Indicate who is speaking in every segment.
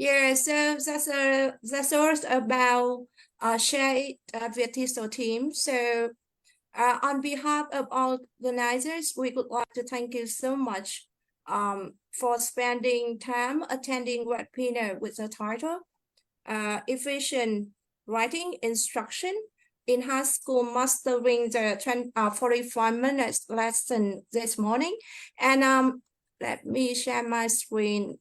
Speaker 1: Yeah, so that's all about shared Vietnamese team. So on behalf of all organizers, we would like to thank you so much for spending time attending webinar with the title Efficient Writing Instruction in High School Mastering the 45 minutes lesson this morning. And let me share my screen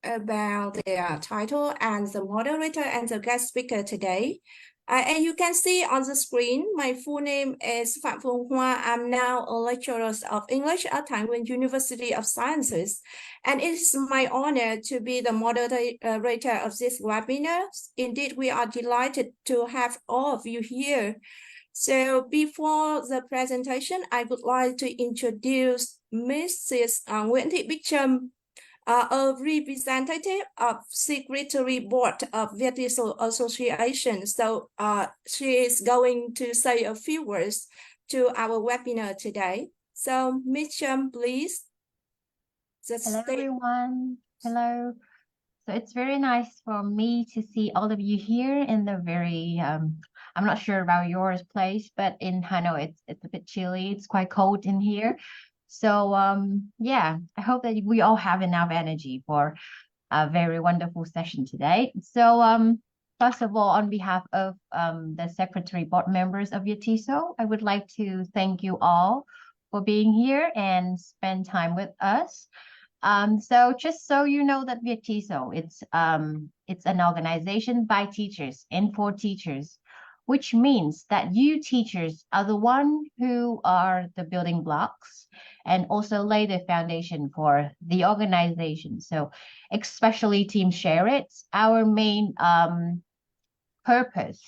Speaker 1: about the title and the moderator and the guest speaker today. And you can see on the screen, my full name is Phạm Phương Hoa. I'm now a lecturer of English at Thái Nguyên University of Sciences. And it is my honor to be the moderator of this webinar. Indeed, we are delighted to have all of you here. So before the presentation, I would like to introduce Mrs. Nguyễn Thị Bích Trâm, a representative of Secretary Board of Vietnamese Association. So she is going to say a few words to our webinar today. So Ms. Trâm, please.
Speaker 2: Hello, everyone. Hello. So it's very nice for me to see all of you here in the very, I'm not sure about yours place, but in Hanoi, it's a bit chilly. It's quite cold in here. So yeah, I hope that we all have enough energy for a very wonderful session today. So first of all, on behalf of the Secretary Board members of YATESO, I would like to thank you all for being here and spend time with us. So just so you know that YATESO, it's an organization by teachers and for teachers, which means that you teachers are the one who are the building blocks and also lay the foundation for the organization. So especially Team Share It, our main purpose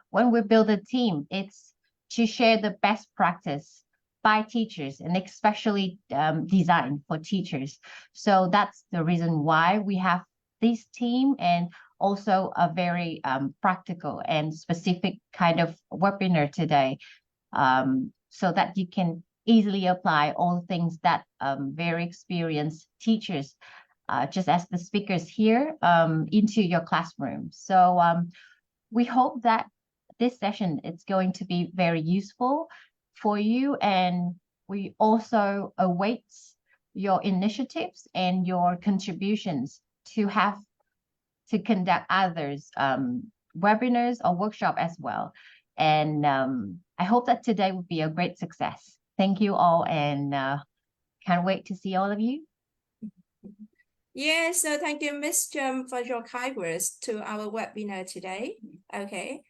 Speaker 2: when we build a team, it's to share the best practice by teachers and especially designed for teachers. So that's the reason why we have this team and also a very practical and specific kind of webinar today, so that you can easily apply all things that very experienced teachers, just as the speakers here, into your classroom. So we hope that this session is going to be very useful for you, and we also await your initiatives and your contributions to conduct others webinars or workshop as well. And I hope that today will be a great success. Thank you all, and can't wait to see all of you.
Speaker 1: Yes, so thank you, Ms. Trâm, for your kind words to our webinar today. Okay,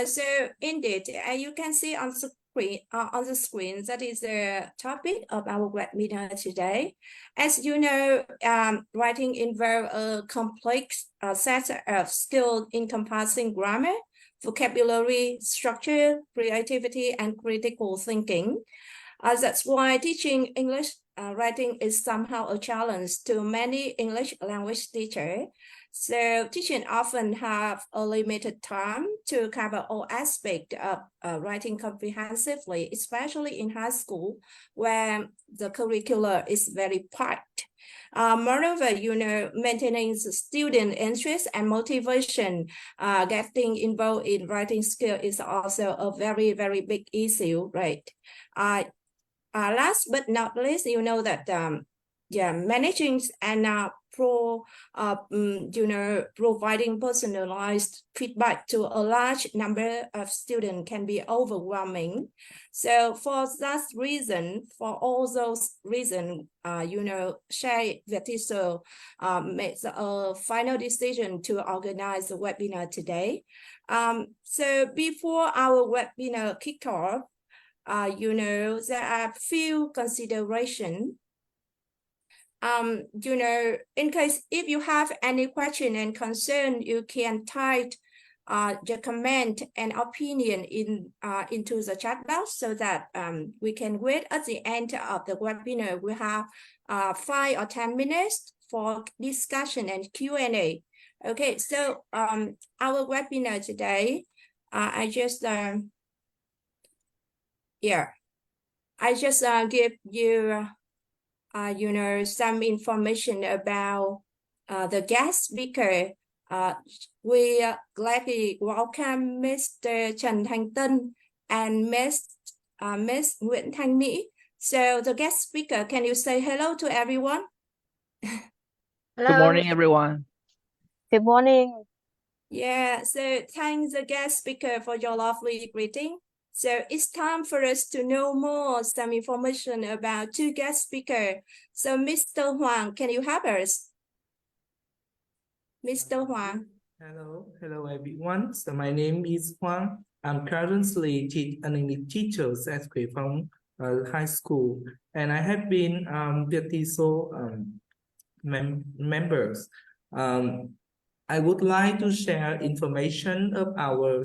Speaker 1: so indeed, you can see on the screen that is the topic of our webinar today. As you know, writing involves a complex set of skills encompassing grammar, vocabulary, structure, creativity, and critical thinking. That's why teaching English writing is somehow a challenge to many English language teachers. So teaching often have a limited time to cover all aspects of writing comprehensively, especially in high school where the curriculum is very packed. Moreover, maintaining the student interest and motivation, getting involved in writing skill is also a very, very big issue, right? Last but not least, you know that managing and providing personalized feedback to a large number of students can be overwhelming. So for that reason, for all those reasons, Share YATESO made a final decision to organize the webinar today. So before our webinar kick off, there are few considerations. In case if you have any question and concern, you can type your comment and opinion into the chat box so that we can wait at the end of the webinar. We have 5 or 10 minutes for discussion and Q&A. Okay, so our webinar today, I just give you some information about the guest speaker. We gladly welcome Mr. Trần Thành Tân and Miss Nguyễn Thanh Mỹ. So the guest speaker, can you say hello to everyone?
Speaker 3: Good morning, everyone.
Speaker 4: Good morning.
Speaker 1: Yeah, so thanks the guest speaker for your lovely greeting. So it's time for us to know more some information about two guest speakers. So Mr. Hoàng, can you help us? Mr. Hoàng.
Speaker 5: Hello everyone. So my name is Hoàng. I'm currently an English teacher at Quế Phong High School, and I have been VietTiso members. I would like to share information of our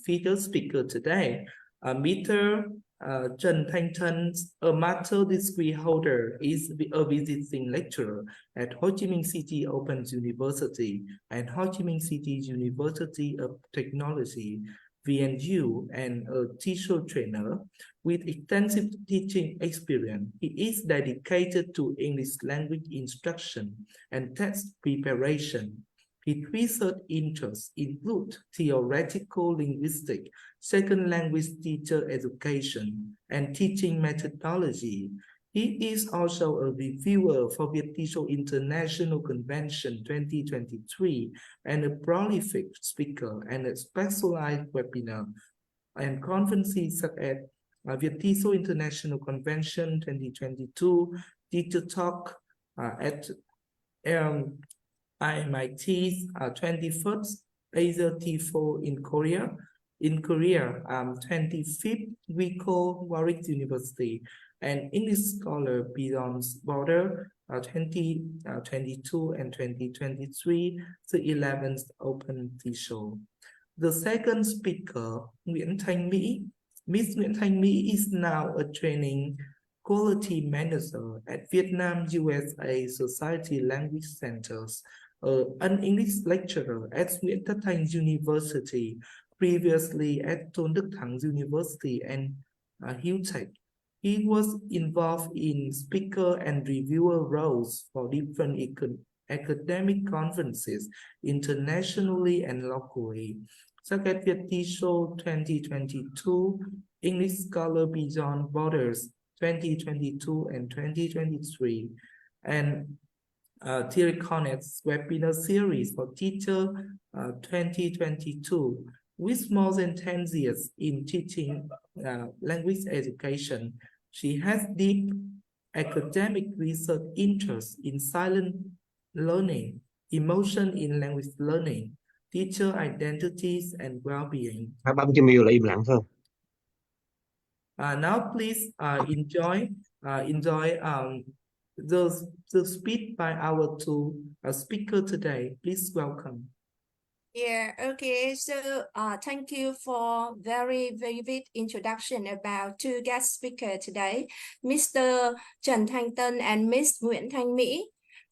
Speaker 5: featured speaker today. Mr. Trần Thanh Tân, a master's degree holder, is a visiting lecturer at Ho Chi Minh City Open University and Ho Chi Minh City University of Technology, VNU, and a teacher trainer with extensive teaching experience. He is dedicated to English language instruction and test preparation. His research interests include theoretical linguistics, second language teacher education, and teaching methodology. He is also a reviewer for VietTiso International Convention 2023 and a prolific speaker and a specialized webinar and conferences such as VietTiso International Convention 2022, Teacher Talk at IMIT's 21st Asia T4 in Korea. In Korea, 25th WICO Warwick University, and English Scholar Beyond Border 2022 and 2023, the 11th Open T-Show. The second speaker, Nguyễn Thanh Mỹ. Miss Nguyễn Thanh Mỹ is now a training quality manager at Vietnam USA Society Language Centers, an English lecturer at Nguyễn Tất Thành University, previously at Tôn Đức Thắng University and HUTech. He was involved in speaker and reviewer roles for different academic conferences internationally and locally, such as VietTiso 2022, English Scholar Beyond Borders 2022 and 2023, and Thierry Connect's webinar series for teacher 2022, with more than 10 years in teaching language education. She has deep academic research interests in silent learning, emotion in language learning, teacher identities, and well-being.
Speaker 3: Bấm cho Miu là im lặng thôi.
Speaker 5: Now please enjoy the speech by our two speaker today. Please welcome.
Speaker 1: Yeah, okay. So thank you for very vivid introduction about two guest speakers today, Mr. Trần Thanh Tân and Miss Nguyễn Thanh Mỹ.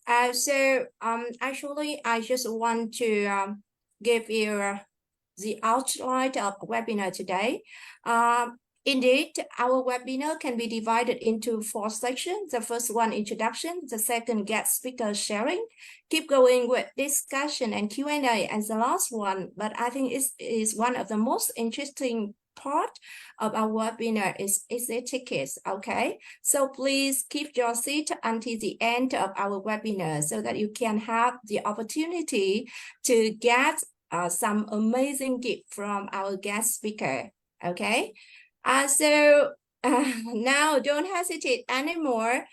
Speaker 1: Actually, I just want to give you the outline of webinar today. Indeed, our webinar can be divided into 4 sections. The first one, introduction. The second, guest speaker sharing. Keep going with discussion and Q&A. And the last one, but I think it is one of the most interesting part of our webinar is exit tickets, okay? So please keep your seat until the end of our webinar so that you can have the opportunity to get some amazing gift from our guest speaker, okay? Now don't hesitate anymore.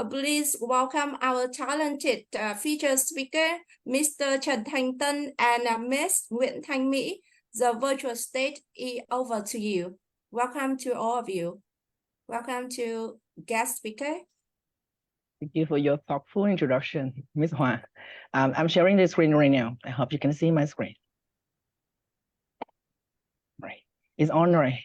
Speaker 1: Please welcome our talented featured speaker, Mr. Trần Thanh Tân and Miss Nguyễn Thanh Mỹ. The virtual stage is over to you. Welcome to all of you. Welcome to guest speaker.
Speaker 4: Thank you for your thoughtful introduction, Ms. Hoàng. I'm sharing the screen right now. I hope you can see my screen. Right. It's on, right?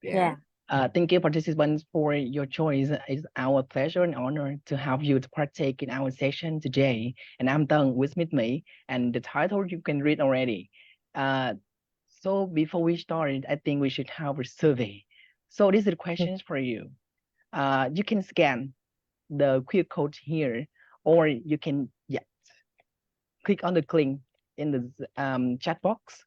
Speaker 1: Yeah.
Speaker 4: Thank you, participants, for your choice. It's our pleasure and honor to have you to partake in our session today. And I'm Tân with Mỹ, and the title you can read already. So before we start, I think we should have a survey. So these are the questions for you. You can scan the QR code here, or you can click on the link in the chat box.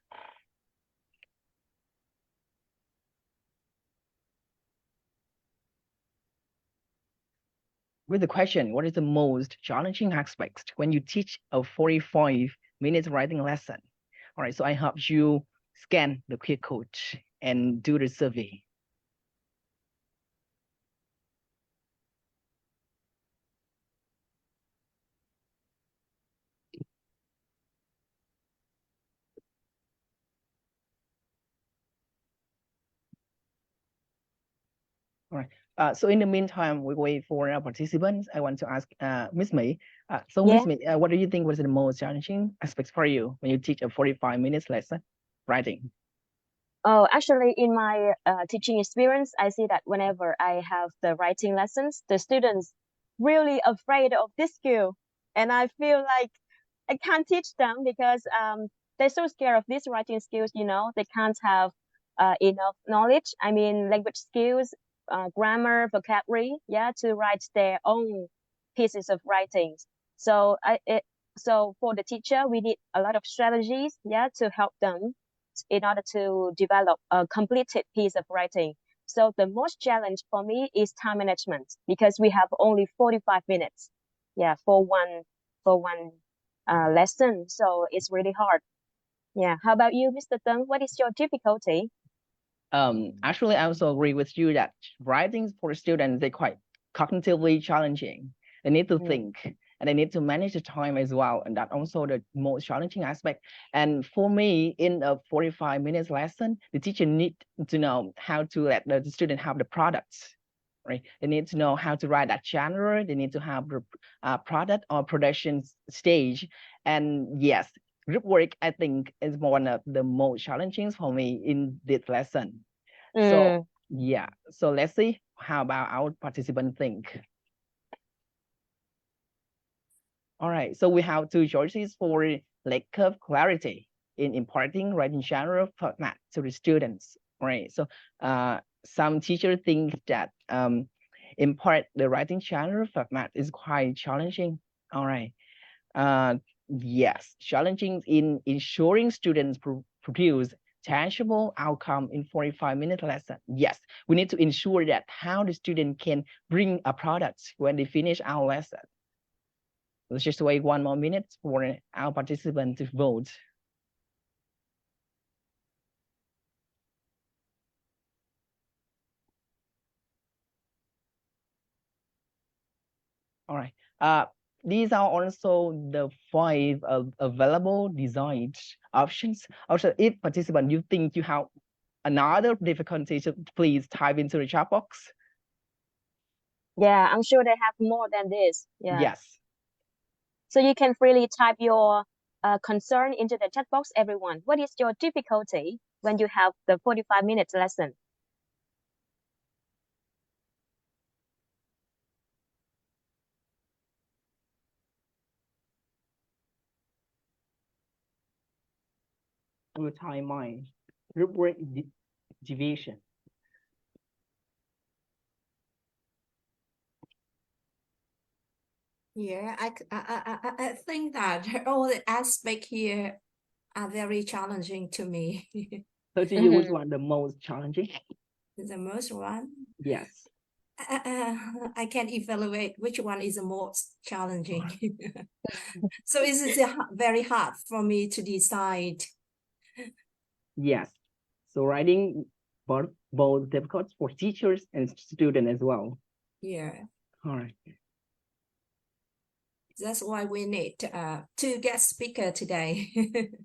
Speaker 4: With the question, what is the most challenging aspect when you teach a 45-minute writing lesson? All right, so I help you scan the QR code and do the survey. All right. So in the meantime, we wait for our participants. I want to ask Miss May. Miss May, what do you think was the most challenging aspects for you when you teach a 45 minutes lesson writing?
Speaker 6: Oh, actually, in my teaching experience, I see that whenever I have the writing lessons, the students really afraid of this skill, and I feel like I can't teach them because they're so scared of these writing skills. They can't have enough knowledge. I mean, language skills, grammar, vocabulary, to write their own pieces of writings. So so for the teacher, we need a lot of strategies, to help them in order to develop a completed piece of writing. So the most challenge for me is time management because we have only 45 minutes, for one lesson. So it's really hard. Yeah. How about you, Mr. Teng? What is your difficulty?
Speaker 4: Actually, I also agree with you that writing for students, they're quite cognitively challenging. They need to think and they need to manage the time as well. And that's also the most challenging aspect. And for me, in a 45 minutes lesson, the teacher need to know how to let the student have the products, right? They need to know how to write that genre. They need to have the product or production stage. And yes, group work, I think, is one of the most challenging for me in this lesson. So yeah, so let's see how about our participants think. All right, so we have two choices for lack of clarity in imparting writing genre format to the students. All right, so some teachers think that impart the writing genre format is quite challenging. All right. Yes, challenging in ensuring students produce tangible outcome in 45-minute lesson. Yes, we need to ensure that how the student can bring a product when they finish our lesson. Let's just wait 1 more minute for our participants to vote. All right. These are also the 5 available design options. Also, if participant, you think you have another difficulty, so please type into the chat box.
Speaker 6: Yeah, I'm sure they have more than this. Yeah.
Speaker 4: Yes.
Speaker 6: So you can freely type your concern into the chat box, everyone. What is your difficulty when you have the 45-minute lesson?
Speaker 4: I will type mine. Rubric division.
Speaker 1: Yeah, I think that all the aspects here are very challenging to me.
Speaker 4: So to you, which one the most challenging?
Speaker 1: The most one,
Speaker 4: Yes.
Speaker 1: I can evaluate which one is the most challenging. So it's very hard for me to decide.
Speaker 4: Yes. So writing both difficult for teachers and students as well.
Speaker 1: Yeah.
Speaker 4: All right.
Speaker 1: That's why we need two guest speaker today.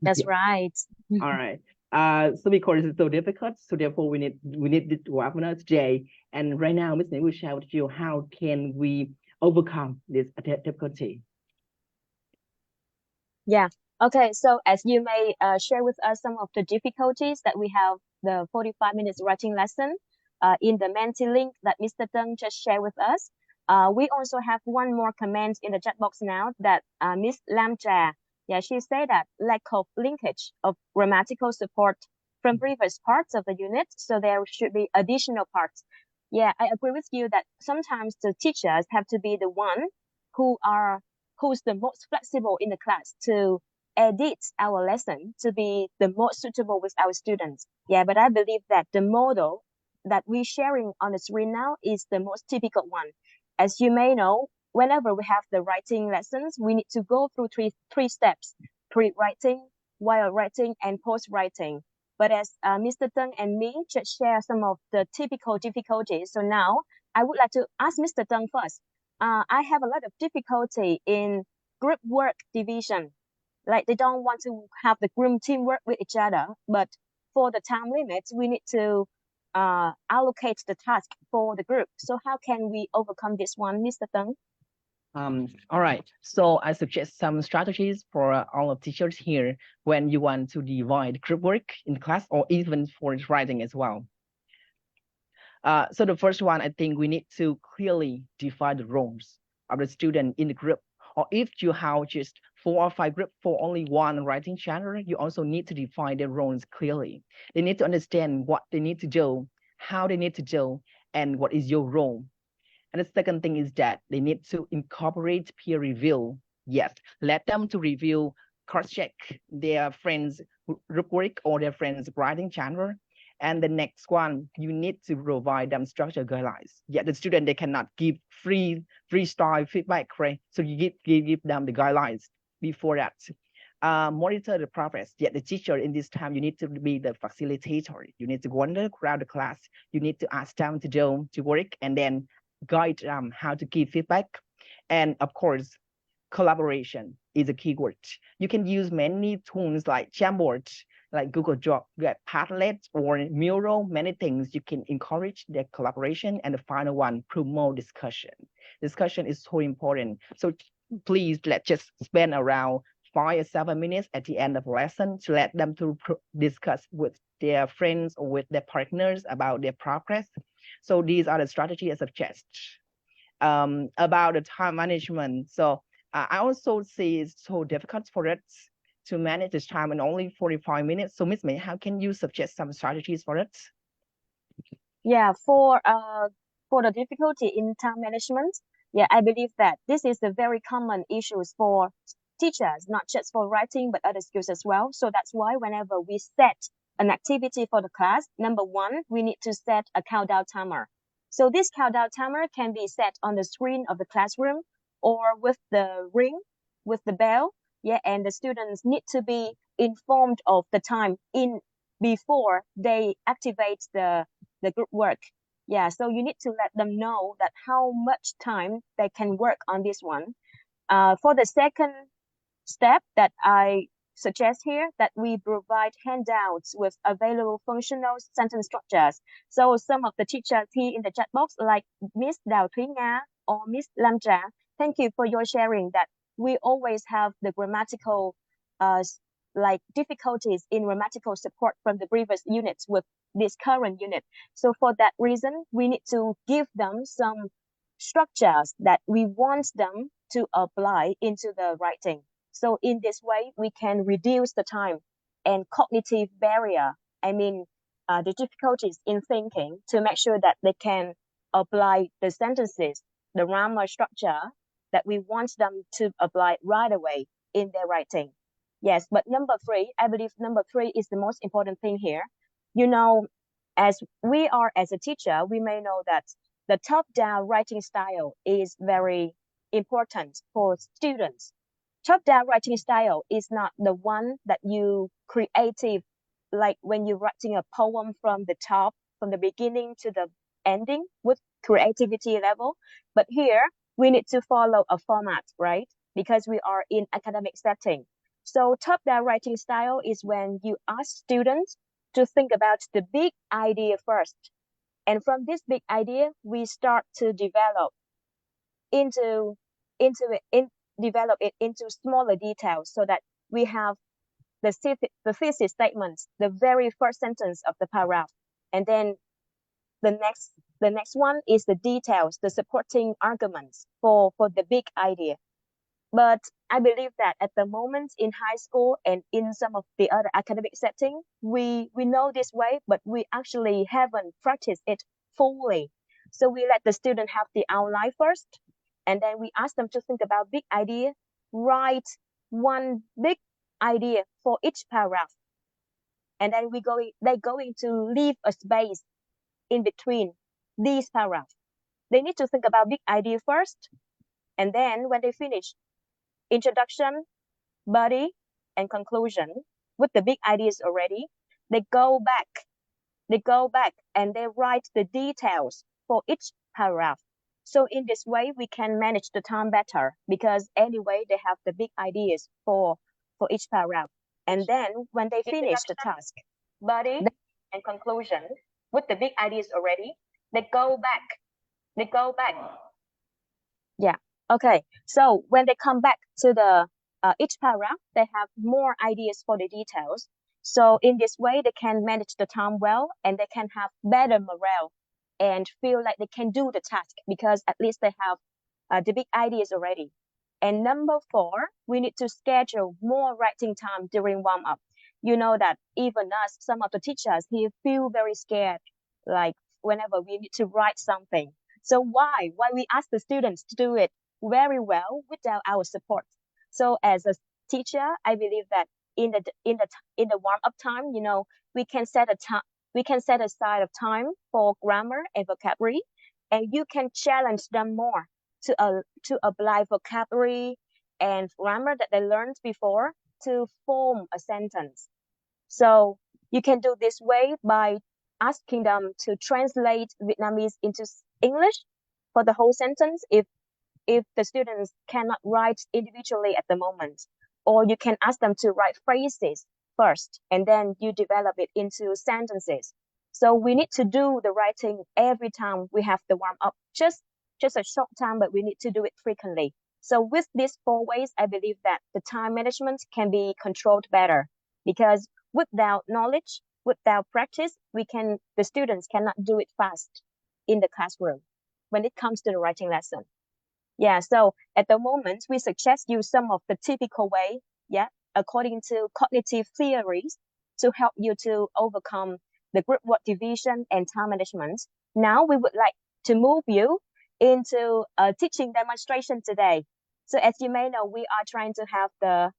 Speaker 6: That's right.
Speaker 4: All right. So because it's so difficult, so therefore we need this webinar today. And right now, Ms. Ney will share with you how can we overcome this difficulty.
Speaker 6: Yeah. Okay. So as you may share with us some of the difficulties that we have the 45 minutes writing lesson in the Menti link that Mr. Teng just shared with us. We also have one more comment in the chat box now that Miss Lam Tra, she said that lack of linkage of grammatical support from previous parts of the unit. So there should be additional parts. Yeah, I agree with you that sometimes the teachers have to be the one who are who's the most flexible in the class to edit our lesson to be the most suitable with our students. Yeah, but I believe that the model that we're sharing on the screen now is the most typical one. As you may know, whenever we have the writing lessons, we need to go through three steps: pre-writing, while writing, and post-writing. But as Mr. Teng and me just share some of the typical difficulties, so now I would like to ask Mr. Teng first. I have a lot of difficulty in group work division. Like they don't want to have the group teamwork with each other, but for the time limits, we need to allocate the task for the group. So how can we overcome this one, Mr. Teng?
Speaker 4: All right. So I suggest some strategies for all of teachers here when you want to divide group work in class or even for writing as well. So the first one, I think we need to clearly define the roles of the student in the group. Or if you have just 4 or 5 groups for only one writing channel, you also need to define their roles clearly. They need to understand what they need to do, how they need to do, and what is your role. And the second thing is that they need to incorporate peer review. Yes, let them to review, cross-check their friends' group work or their friends' writing channel. And the next one, you need to provide them structured guidelines. Yet the student, they cannot give freestyle feedback, right? So you give them the guidelines before that. Monitor the progress. Yet the teacher in this time, you need to be the facilitator. You need to wander around the class. You need to ask them to work and then guide how to give feedback. And of course, collaboration is a keyword. You can use many tools like Jamboard, like Google Doc, Padlet, or Mural, many things. You can encourage the collaboration. And the final one, promote discussion. Discussion is so important. So please, let's just spend around 5 or 7 minutes at the end of the lesson to let them to discuss with their friends or with their partners about their progress. So these are the strategies I suggest. About the time management. So I also see it's so difficult for it to manage this time in only 45 minutes. So Ms. May, how can you suggest some strategies for it?
Speaker 6: Yeah, for the difficulty in time management, yeah, I believe that this is a very common issues for teachers, not just for writing, but other skills as well. So that's why whenever we set an activity for the class, number one, we need to set a countdown timer. So this countdown timer can be set on the screen of the classroom or with the ring, with the bell. Yeah, and the students need to be informed of the time in before they activate the group work. Yeah, so you need to let them know that how much time they can work on this one. For the second step that I suggest here, that we provide handouts with available functional sentence structures. So some of the teachers here in the chat box, like Miss Đào Thúy Nga or Miss Lam Tra, thank you for your sharing that we always have the grammatical like difficulties in grammatical support from the previous units with this current unit. So for that reason, we need to give them some structures that we want them to apply into the writing. So in this way, we can reduce the time and cognitive barrier. I mean, the difficulties in thinking to make sure that they can apply the sentences, the grammar structure that we want them to apply right away in their writing. Yes, but number 3, I believe number 3 is the most important thing here. You know, as we are as a teacher, we may know that the top-down writing style is very important for students. Top-down writing style is not the one that you creative, like when you're writing a poem from the top, from the beginning to the ending with creativity level. But here, we need to follow a format, right? Because we are in academic setting. So top-down writing style is when you ask students to think about the big idea first. And from this big idea, we start to develop develop it into smaller details so that we have the thesis statements, the very first sentence of the paragraph. And then the next one is the details, the supporting arguments for the big idea. But I believe that at the moment in high school and in some of the other academic setting, we know this way, but we actually haven't practiced it fully. So we let the student have the outline first, And then we ask them to think about big idea, write one big idea for each paragraph. And then they're going to leave a space in between these paragraphs. They need to think about big idea first. And then when they finish introduction, body, and conclusion with the big ideas already, they go back and they write the details for each paragraph. So in this way, we can manage the time better because anyway, they have the big ideas for each paragraph. And then when they finish the task, body and conclusion with the big ideas already, they go back. Yeah. Okay. So when they come back to the each paragraph, they have more ideas for the details. So in this way, they can manage the time well and they can have better morale and feel like they can do the task because at least they have the big ideas already. And number 4, we need to schedule more writing time during warm up. You know that even us, some of the teachers here feel very scared, like whenever we need to write something. So why we ask the students to do it very well without our support? So as a teacher, I believe that in the warm up time, you know, we can set aside of time for grammar and vocabulary, and you can challenge them more to apply vocabulary and grammar that they learned before to form a sentence. So you can do this way by asking them to translate Vietnamese into English for the whole sentence if the students cannot write individually at the moment. Or you can ask them to write phrases first, and then you develop it into sentences. So we need to do the writing every time we have the warm up, just a short time, but we need to do it frequently. So with these 4 ways, I believe that the time management can be controlled better because without knowledge, without practice, the students cannot do it fast in the classroom when it comes to the writing lesson. Yeah, so at the moment, we suggest you some of the typical way, according to cognitive theories to help you to overcome the group work division and time management. Now we would like to move you into a teaching demonstration today. So as you may know, we are trying to have the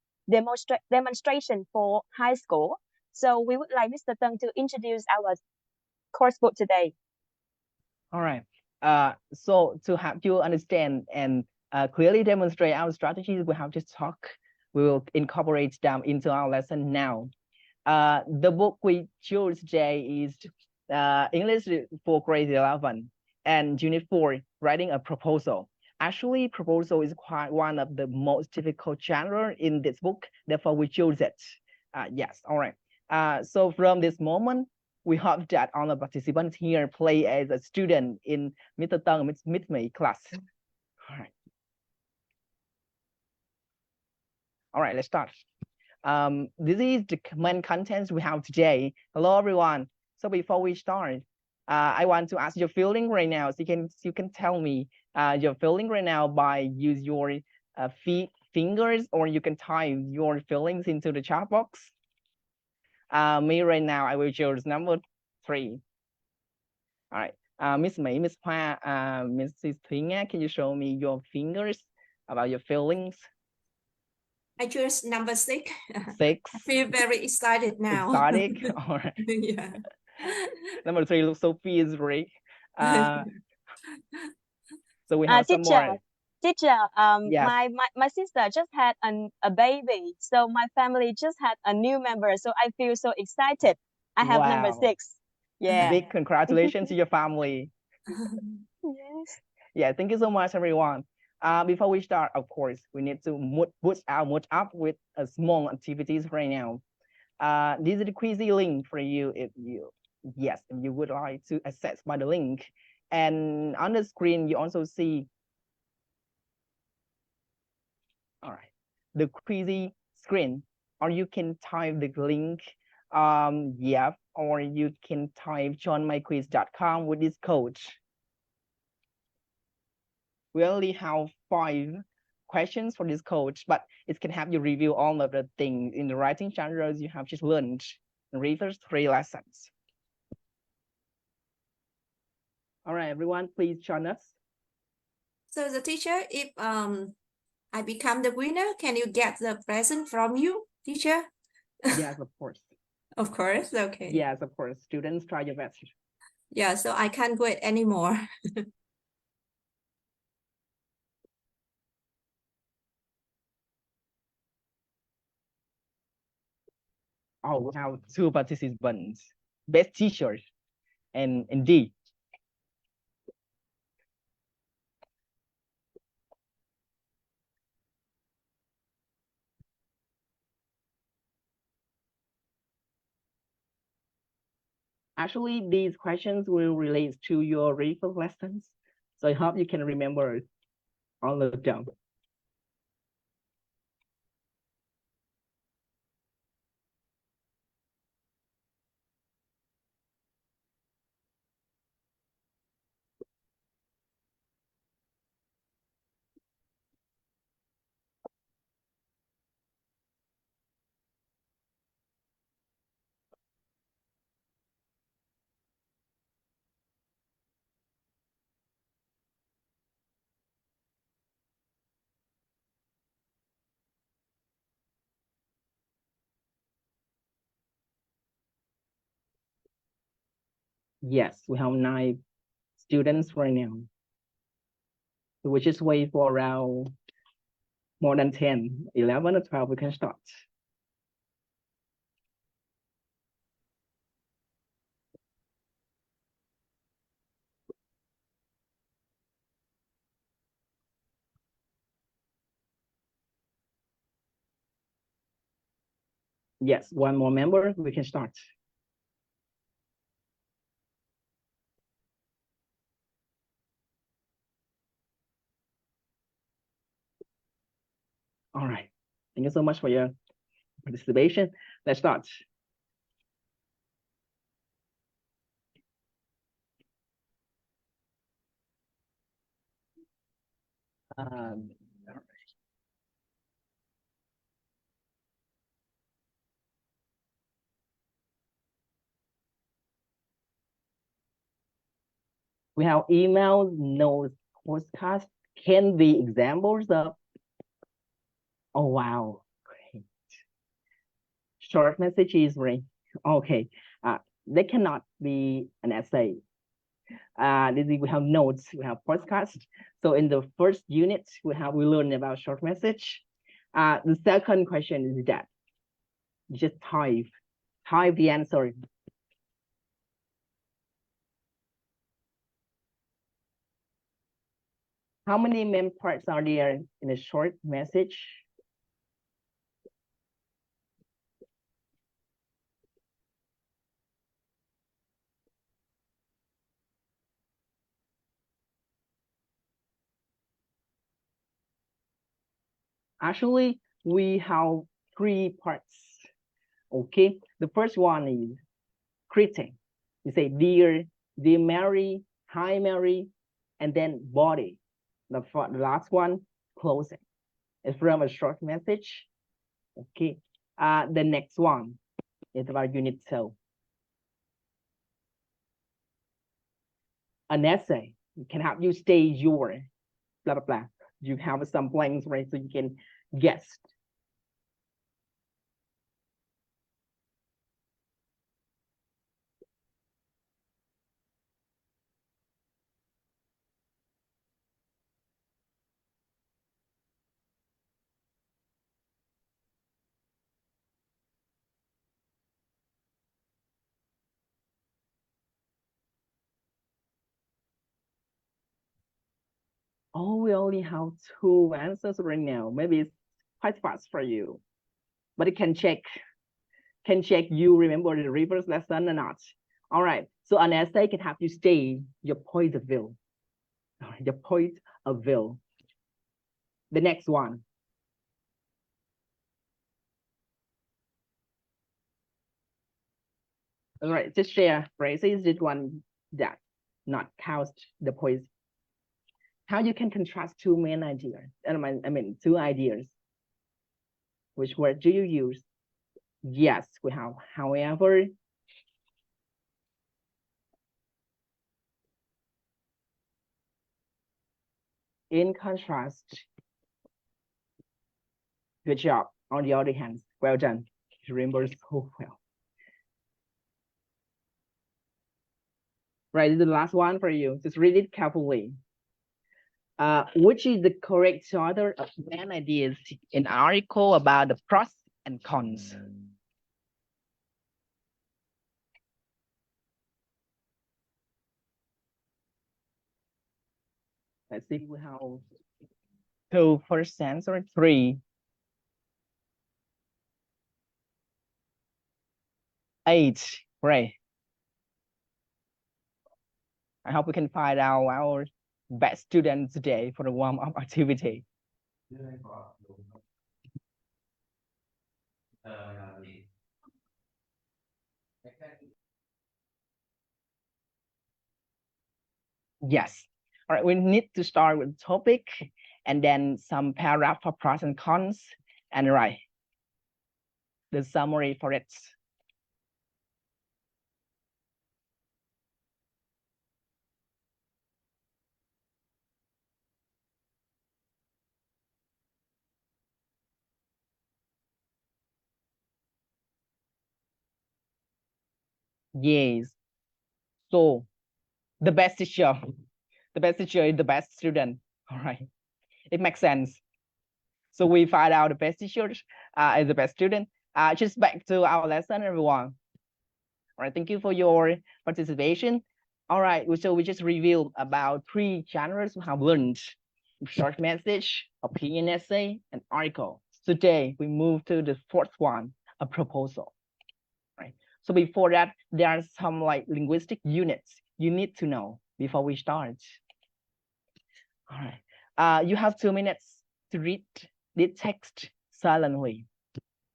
Speaker 6: demonstration for high school. So we would like Mr. Tân to introduce our course book today.
Speaker 4: All right. So to help you understand and clearly demonstrate our strategies, we have just talked. We will incorporate them into our lesson now. The book we chose today is English for grade 11 and Unit 4, Writing a Proposal. Actually, proposal is quite one of the most difficult genre in this book. Therefore, we chose it. Yes. All right. So from this moment, we hope that all the participants here play as a student in Mr. Tân Miss Mỹ class. All right. All right, let's start. This is the main contents we have today. Hello, everyone. So before we start, I want to ask your feeling right now. So you can tell me your feeling right now by use your fingers, or you can type your feelings into the chat box. Me right now, I will choose number 3. All right, Miss Mỹ, Miss Hoa, Mrs. Thúy Nga, can you show me your fingers about your feelings?
Speaker 1: I choose number 6.
Speaker 4: 6.
Speaker 1: I feel very excited now.
Speaker 4: Exotic. All right.
Speaker 1: Yeah.
Speaker 4: Number 3 looks so fierce. So we have some more.
Speaker 6: Teacher,
Speaker 4: Yes.
Speaker 6: my sister just had a baby, so my family just had a new member, so I feel so excited. I have number
Speaker 4: Wow.
Speaker 6: 6. Yeah.
Speaker 4: Big congratulations to your family.
Speaker 6: Yes.
Speaker 4: Yeah, thank you so much, everyone. Before we start, of course, we need to boost our mood up with small activities right now. This is the quizy link for you if you would like to access by the link. And on the screen, you also see, all right, the quizy screen, or you can type the link, or you can type joinmyquiz.com with this code. We only have 5 questions for this code, but it can help you review all of the things in the writing genres you have just learned in the first 3 lessons. All right, everyone, please join us.
Speaker 1: So the teacher, if I become the winner, can you get the present from you, teacher?
Speaker 4: Yes, of course.
Speaker 1: Of course, okay.
Speaker 4: Yes, of course. Students, try your best.
Speaker 1: Yeah, so I can't wait anymore.
Speaker 4: Oh, we have 2 participants. Best teachers. And indeed, actually, these questions will relate to your real lessons. So I hope you can remember all of them. Yes, we have 9 students right now. So we just wait for around more than 10, 11 or 12, we can start. Yes, one more member, we can start. All right. Thank you so much for your participation. Let's start. Um, we have email, notes, podcast. Can be examples of, oh, wow, great. Short messages, right? Okay, they cannot be an essay. We have notes, we have podcast. So in the first unit, we learn about short message. The second question is that just type the answer. How many main parts are there in a short message? Actually, we have 3 parts. Okay, the first one is greeting. You say, dear Mary, hi Mary, and then body. The last one, closing. It's from a short message. Okay, the next one is about unit 2. An essay can help you stage your blah blah blah. You have some blanks, right? So you can guess. Oh, we only have 2 answers right now. Maybe it's quite fast for you, but it can check you remember the reverse lesson or not. All right, so an essay can help you stay your point of view. All right, your point of view. The next one. All right, just share phrases, this one that not count the points. How you can contrast 2 main ideas, I mean 2 ideas. Which word do you use? Yes, we have however. In contrast, good job. On the other hand, well done. You remember so well. Right, this is the last one for you. Just read it carefully. Which is the correct order of main ideas in an article about the pros and cons? Let's see, we have 2 first answer, 3, 8. Great. I hope we can find out our best student today for the warm-up activity. Yes. All right, we need to start with topic and then some paragraph for pros and cons and write the summary for it. Yes. So the best teacher, the best teacher is the best student. All right. It makes sense. So we find out the best teacher is the best student. Just back to our lesson, everyone. All right, thank you for your participation. All right, so we just reviewed about 3 genres we have learned: short message, opinion essay, and article. Today we move to the 4th one, a proposal. Right. So before that, there are some like linguistic units you need to know before we start. All right. You have 2 minutes to read the text silently.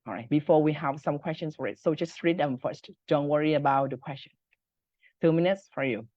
Speaker 4: All right, before we have some questions for it. So just read them first. Don't worry about the question. 2 minutes for you.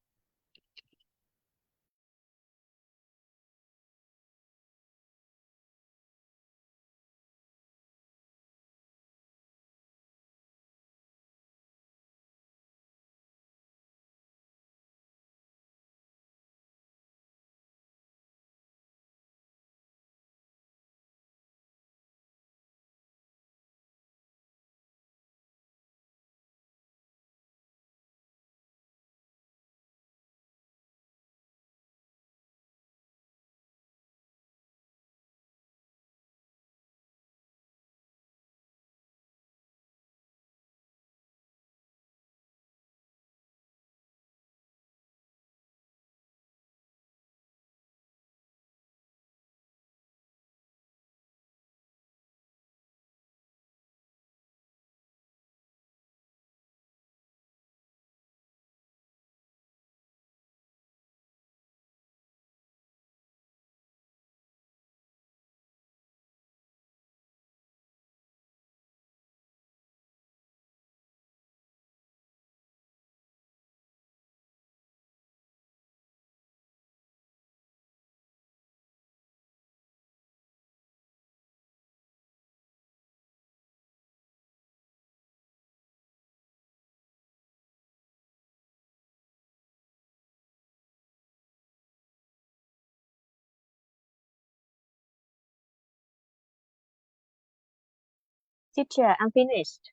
Speaker 6: Teacher, I'm finished.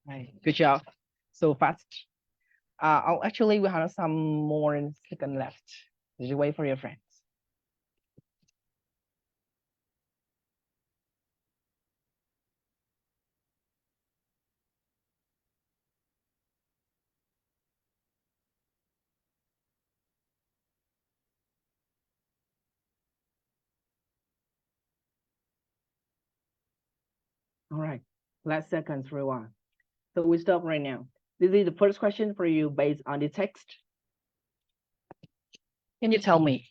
Speaker 4: Right. Good job. So fast. Oh, actually, we have some more second left. Just wait for your friends. All right, last seconds, everyone. So we stop right now. This is the first question for you based on the text. Can you tell me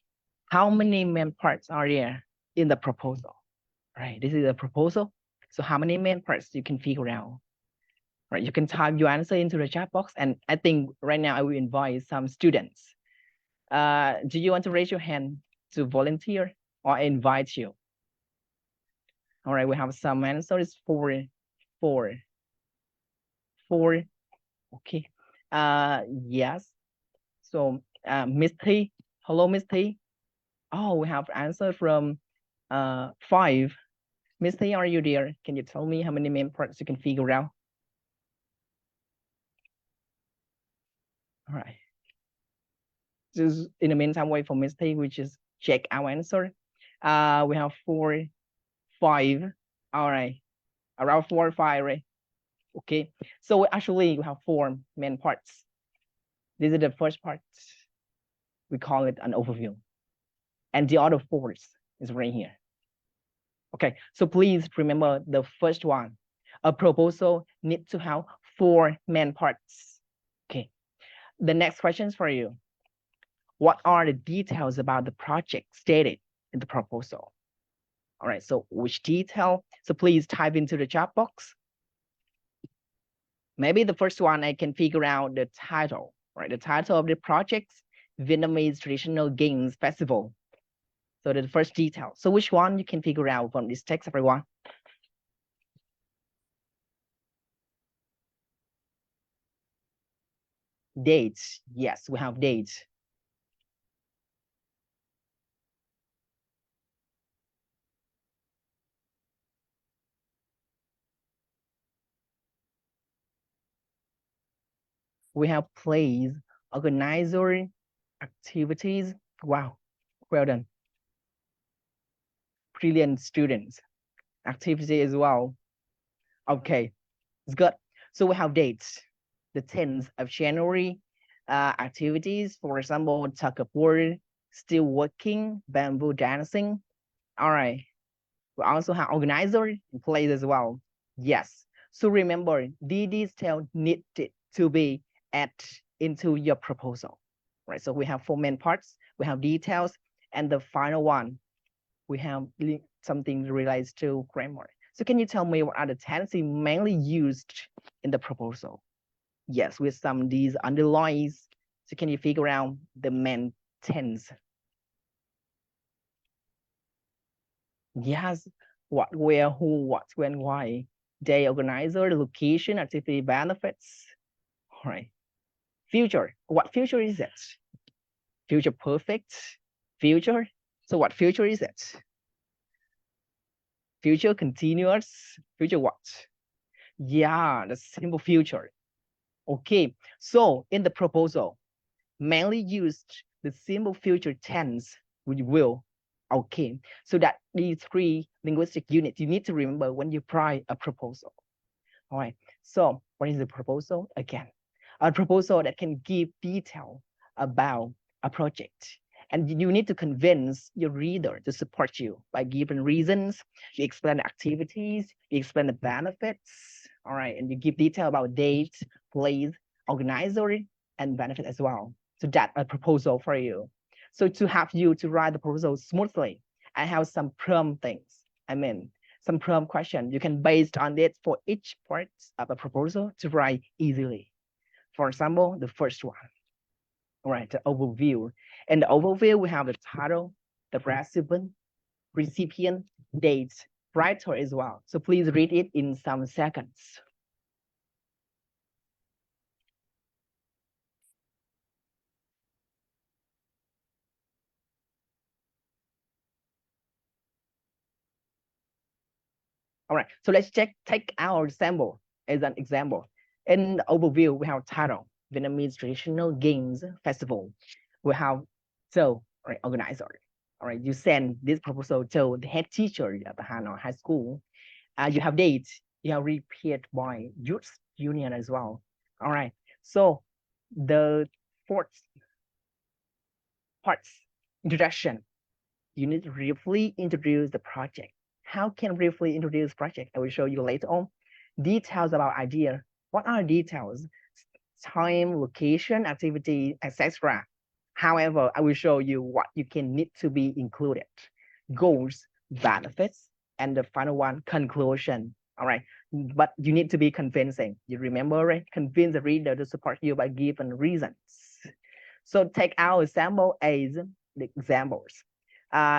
Speaker 4: how many main parts are there in the proposal? Right, this is a proposal. So how many main parts you can figure out? Right, you can type your answer into the chat box, and I think right now I will invite some students. Do you want to raise your hand to volunteer or invite you? All right, we have some answers. 4. Okay. Yes. So Miss T, hello Miss T. Oh, we have answer from 5. Miss T, are you there? Can you tell me how many main parts you can figure out? All right. Just in the meantime, wait for Miss T, which is check our answer. We have 4, 5. All right. Around 4 or 5, right? Okay. So actually, we have 4 main parts. This is the first part. We call it an overview. And the other 4 is right here. Okay, so please remember the first one. A proposal needs to have 4 main parts. Okay, the next question is for you. What are the details about the project stated in the proposal? All right, so which detail? So please type into the chat box. Maybe the first one I can figure out the title, right? The title of the project, Vietnamese Traditional Games Festival. So the first detail. So which one you can figure out from this text, everyone? Dates. Yes, we have dates. We have plays, organizer, activities. Wow, well done. Brilliant students. Activity as well. Okay, it's good. So we have dates. The 10th of January, activities, for example, tug of war, still working, bamboo dancing. All right. We also have organizer and plays as well. Yes. So remember, the detail needed to be added into your proposal, right? So we have 4 main parts, we have details, and the final one, we have something related to grammar. So can you tell me what are the tenses mainly used in the proposal? Yes, with some of these underlines. So can you figure out the main tense? Yes, what, where, who, what, when, why. Day, organizer, location, activity, benefits. All right. Future. What future is it? Future perfect. Future. So what future is it? Future continuous. Future what? Yeah, the simple future. Okay. So in the proposal, mainly used the simple future tense with will. Okay, so that these 3 linguistic units you need to remember when you write a proposal. All right, so what is the proposal? Again, a proposal that can give detail about a project. And you need to convince your reader to support you by giving reasons, you explain the activities, you explain the benefits, all right, and you give detail about dates, place, organizer, and benefit as well. So that's a proposal for you. So to have you to write the proposal smoothly, I have some prompt things. Some prompt question. You can based on it for each part of a proposal to write easily. For example, the first one. All right, the overview. In the overview, we have the title, the recipient, dates, writer as well. So please read it in some seconds. All right, so let's take our example as an example. In the overview, we have title, Vietnamese Traditional Games Festival. We have organizer. All right, you send this proposal to the head teacher at the Hanoi High School. You have dates, you have repeated by youth union as well. All right, so the 4th parts, introduction. You need to briefly introduce the project. How can briefly introduce project? I will show you later on. Details about idea. What are details? Time, location, activity, etc. However, I will show you what you can need to be included. Goals, benefits, and the final one, conclusion. All right, but you need to be convincing. You remember, right? Convince the reader to support you by giving reasons. So take our example as the examples.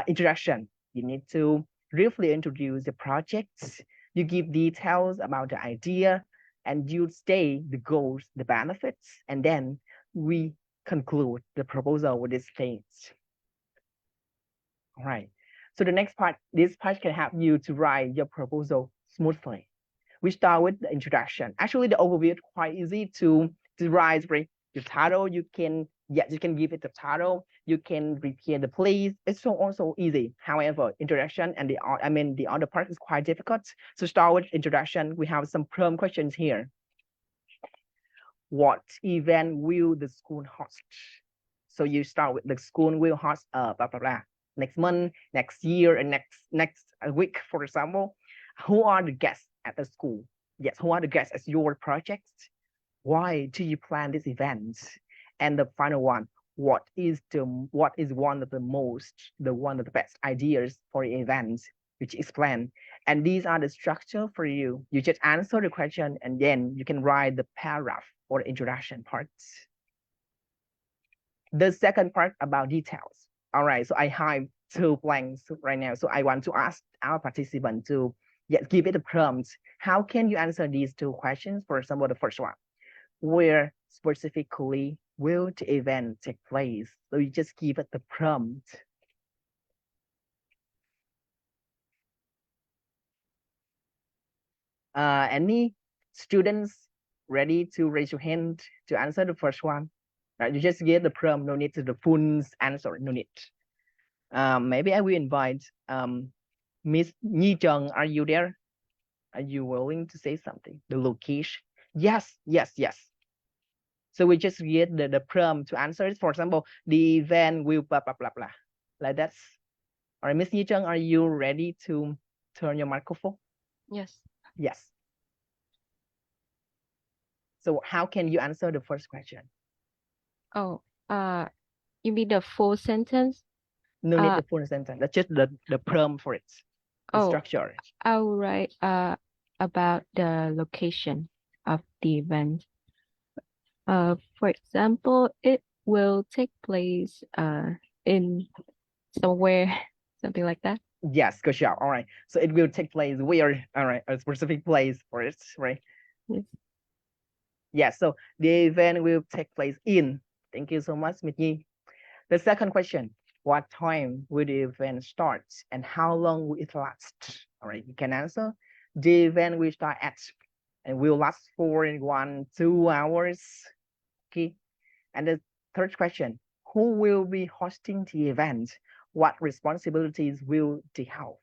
Speaker 4: Introduction. You need to briefly introduce the project. You give details about the idea, and you state the goals, the benefits, and then we conclude the proposal with this stage. All right. So the next part, this part can help you to write your proposal smoothly. We start with the introduction. Actually, the overview is quite easy to write. Right? The title, you can give it the title. You can repeat the place. It's also easy. However, introduction and the other part is quite difficult. So start with introduction. We have some prompt questions here. What event will the school host? So you start with the school will host blah blah blah next month, next year, and next week, for example. Who are the guests at the school? Yes, who are the guests at your project? Why do you plan this event? And the final one, what is one of the best ideas for the event, which explain. And these are the structure for you. You just answer the question and then you can write the paragraph or the introduction parts. The second part about details. All right, so I have 2 blanks right now. So I want to ask our participant to give it a prompt. How can you answer these 2 questions? For example, the first one, where specifically will the event take place? So you just give it the prompt. Any students ready to raise your hand to answer the first one? Right, you just get the prompt, no need to the full answer, no need. Maybe I will invite Miss Nhi Chung. Are you there? Are you willing to say something? The location? Yes. So we just get the prompt to answer it. For example, the event will blah blah blah blah. Like that. All right, Miss Nhi Chung, are you ready to turn your microphone?
Speaker 7: Yes.
Speaker 4: Yes. So how can you answer the first question?
Speaker 7: Oh, you mean the full sentence?
Speaker 4: No need the full sentence. That's just the prompt for it. The structure.
Speaker 7: I'll write about the location of the event. For example, it will take place in somewhere, something like that.
Speaker 4: Yes, good job. All right. So it will take place where? All right, a specific place for it, right?
Speaker 7: Yes.
Speaker 4: Yeah, so the event will take place in. Thank you so much, Ms. Nhi. The second question, what time will the event start and how long will it last? All right, you can answer. The event will start at and will last for 1-2 hours. Okay. And the third question, who will be hosting the event? What responsibilities will they have?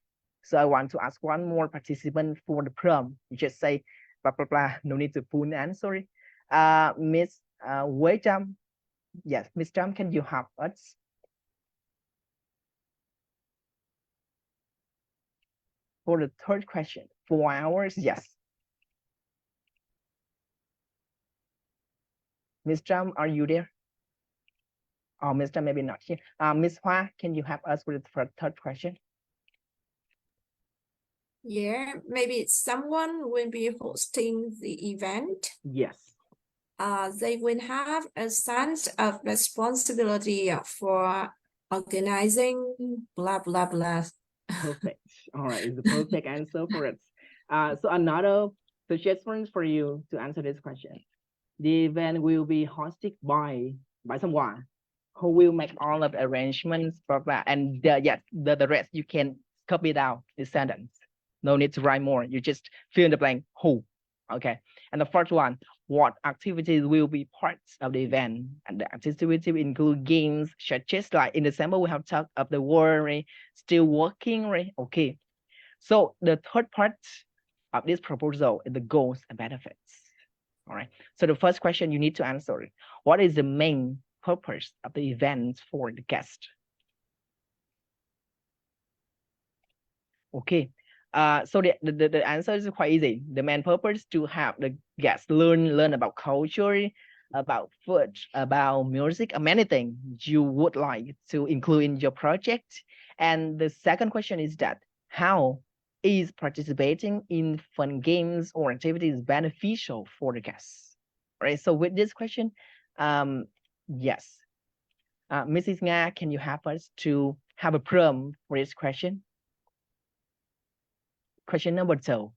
Speaker 4: So I want to ask one more participant for the prompt. You just say blah blah blah. No need to full answer. Miss Wei Trâm. Yes, Miss Trâm, can you help us? For the third question, 4 hours, yes. Miss Trâm, are you there? Oh, Miss Trâm maybe not here. Miss Hoa, can you help us with the third question?
Speaker 1: Yeah, maybe someone will be hosting the event.
Speaker 4: Yes.
Speaker 1: They will have a sense of responsibility for organizing blah blah blah.
Speaker 4: Perfect. All right, it's the perfect answer for it. So another suggestion for you to answer this question. The event will be hosted by someone who will make all of the arrangements, blah blah, and the rest you can copy down the sentence. No need to write more. You just fill in the blank. Who? Okay. And the first one, what activities will be parts of the event? And the activities will include games such as, like in the sample we have talked of the word, right? Still working, right? Okay. So the third part of this proposal is the goals and benefits. All right. So the first question you need to answer, what is the main purpose of the event for the guest? Okay. So the answer is quite easy. The main purpose to have the guests learn about culture, about food, about music, many things you would like to include in your project. And the second question is that how is participating in fun games or activities beneficial for the guests? Right. So with this question, yes. Mrs. Nga, can you help us to have a prompt for this question? Question number 2.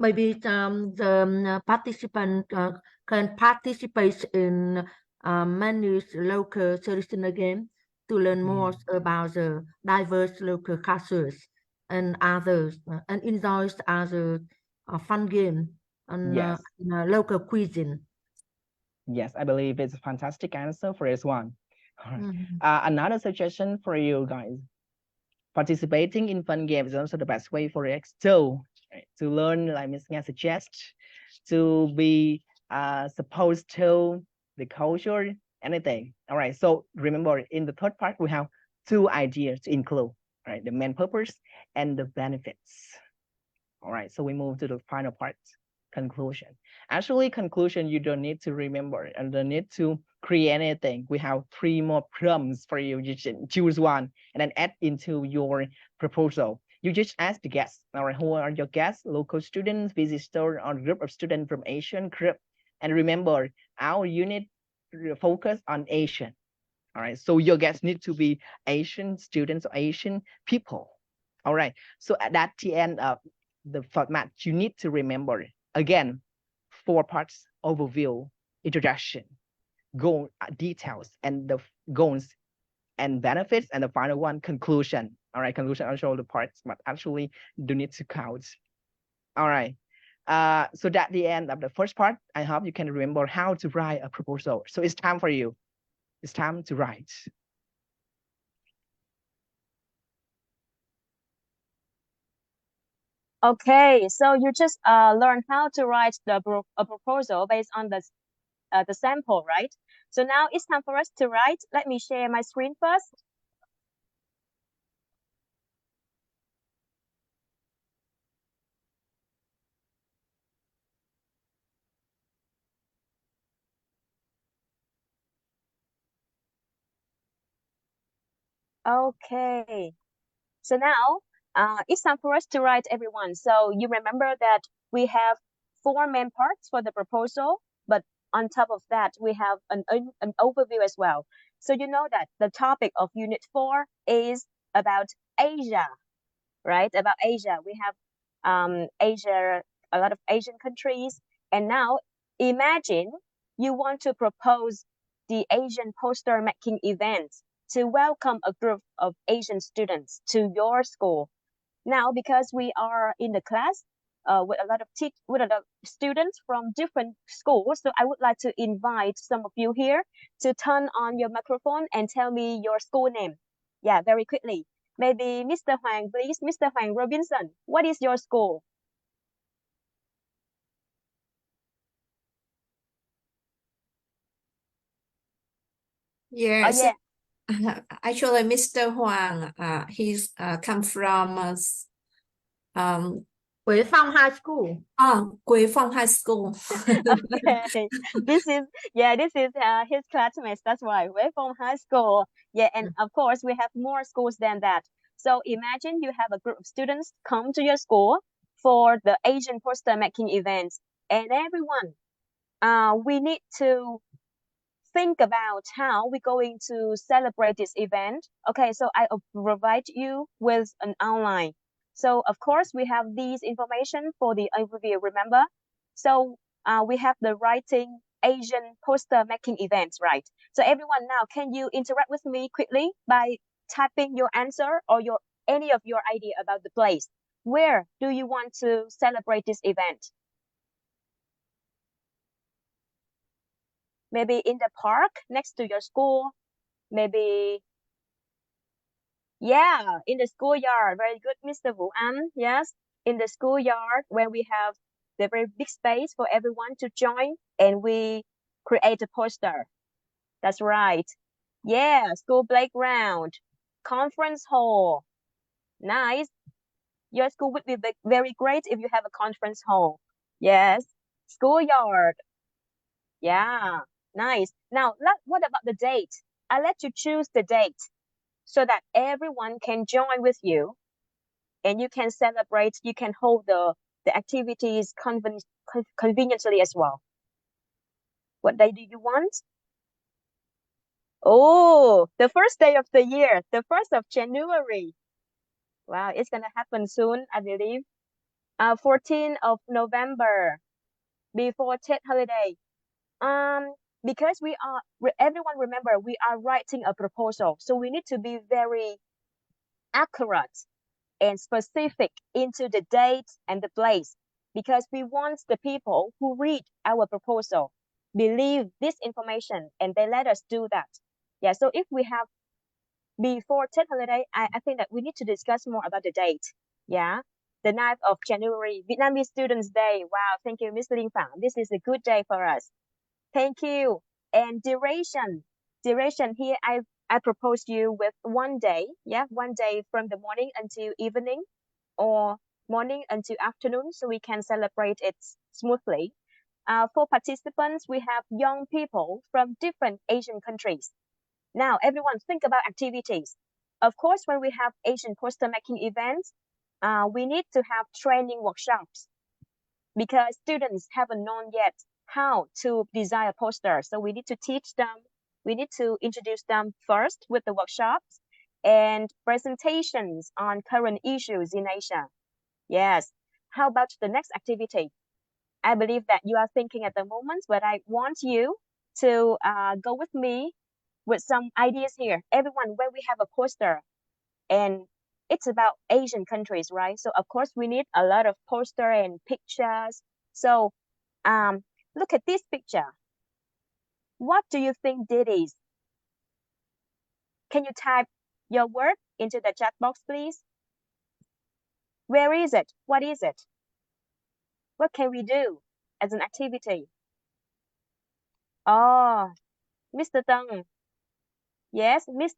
Speaker 8: maybe the participant can participate in many local traditional games to learn more about the diverse local cultures and others and enjoys other fun game and
Speaker 4: Yes,
Speaker 8: local cuisine.
Speaker 4: yes, I believe it's a fantastic answer for this one. All right.
Speaker 8: Mhm.
Speaker 4: Another suggestion for you guys. Participating in fun games is also the best way for us to learn, like Miss Nga suggests, to be supposed to the culture, anything. All right. So remember, in the third part, we have two ideas to include. All right, the main purpose and the benefits. All right. So we move to the final part, conclusion. Actually, conclusion, you don't need to remember and don't need to create anything. We have 3 more prompts for you. You should choose one and then add into your proposal. You just ask the guests, all right, who are your guests, local students, visitors, or group of students from Asian group. And remember, our unit focus on Asian. All right, so your guests need to be Asian students or Asian people. All right, so at the end of the format, you need to remember again 4 parts: overview, introduction, goal details, and the goals and benefits, and the final one, conclusion. All right, conclusion I'll show the parts, but actually do need to count. All right. So that's the end of the first part. I hope you can remember how to write a proposal. So it's time for you. It's time to write.
Speaker 6: Okay, so you just learn how to write a proposal based on the sample, right? So now it's time for us to write. Let me share my screen first. Okay, so now it's time for us to write, everyone. So you remember that we have 4 main parts for the proposal, but on top of that, we have an overview as well. So you know that the topic of Unit 4 is about Asia, right? About Asia. We have Asia, a lot of Asian countries. And now imagine you want to propose the Asian poster making event to welcome a group of Asian students to your school. Now, because we are in the class with a lot of students from different schools, so I would like to invite some of you here to turn on your microphone and tell me your school name. Yeah, very quickly. Maybe Mr. Huang, please. Mr. Huang Robinson, what is your school?
Speaker 1: Yes.
Speaker 6: Yeah.
Speaker 1: Actually, Mr. Huang, he's come from
Speaker 8: Quế Phong High School.
Speaker 1: Quế Phong High School.
Speaker 6: Okay, this is his classmates. That's why we're from high school. Yeah, and of course we have more schools than that. So imagine you have a group of students come to your school for the Asian poster making event, and everyone, we need to think about how we're going to celebrate this event. Okay, so I provide you with an outline. So of course we have these information for the overview, remember? So we have the writing Asian poster making events, right? So everyone now, can you interact with me quickly by typing your answer or any of your idea about the place? Where do you want to celebrate this event? Maybe in the park next to your school, maybe, yeah, in the schoolyard. Very good, Mr. Vũ An. Yes, in the schoolyard where we have the very big space for everyone to join and we create a poster. That's right. Yeah, school playground, conference hall. Nice. Your school would be very great if you have a conference hall. Yes, schoolyard. Yeah, nice. Now, what about the date? I let you choose the date so that everyone can join with you and you can celebrate, you can hold the activities conveniently as well. What day do you want? Oh, the first day of the year, the 1st of January. Wow, it's gonna happen soon, I believe. 14th of November, before Tet holiday. Because everyone remember we are writing a proposal, so we need to be very accurate and specific into the date and the place, because we want the people who read our proposal believe this information and they let us do that. Yeah, so if we have before Tet holiday, I think that we need to discuss more about the date. Yeah, the 9th of January, Vietnamese Students Day. Wow, thank you, Ms. Linh Pham. This is a good day for us. Thank you. And duration here, I propose you with 1 day. Yeah, 1 day from the morning until evening, or morning until afternoon, so we can celebrate it smoothly. For participants, we have young people from different Asian countries. Now, everyone think about activities. Of course, when we have Asian poster making events, we need to have training workshops, because students haven't known yet how to design a poster. So we need to teach them. We need to introduce them first with the workshops and presentations on current issues in Asia. Yes. How about the next activity? I believe that you are thinking at the moment, but I want you to go with me with some ideas here. Everyone, when we have a poster, and it's about Asian countries, right? So of course we need a lot of poster and pictures. So look at this picture. What do you think this is? Can you type your word into the chat box, please? Where is it? What is it? What can we do as an activity? Oh, Mr. Teng. Yes, Miss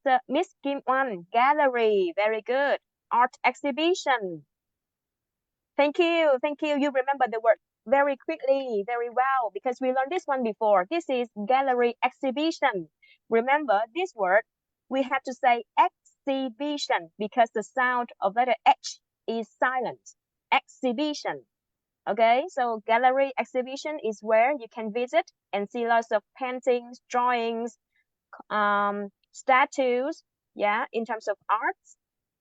Speaker 6: Kim Wan, gallery. Very good. Art exhibition. Thank you. Thank you. You remember the word very quickly, very well, because we learned this one before. This is gallery exhibition. Remember this word, we have to say exhibition, because the sound of letter H is silent. Exhibition. Okay, so gallery exhibition is where you can visit and see lots of paintings, drawings, statues, yeah, in terms of arts.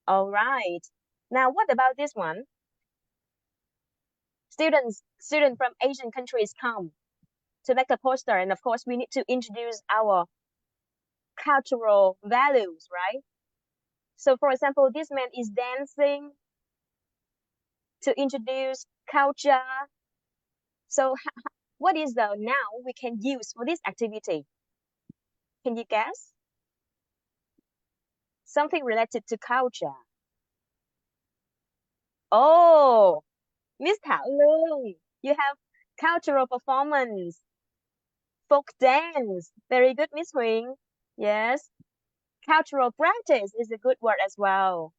Speaker 6: All right. Now, what about this one? Students from Asian countries come to make a poster, and of course we need to introduce our cultural values, right? So for example, this man is dancing to introduce culture. So what is the noun we can use for this activity? Can you guess? Something related to culture. Oh, Miss Thảo Lương, you have cultural performance, folk dance. Very good, Miss Huỳnh. Yes. Cultural practice is a good word as well.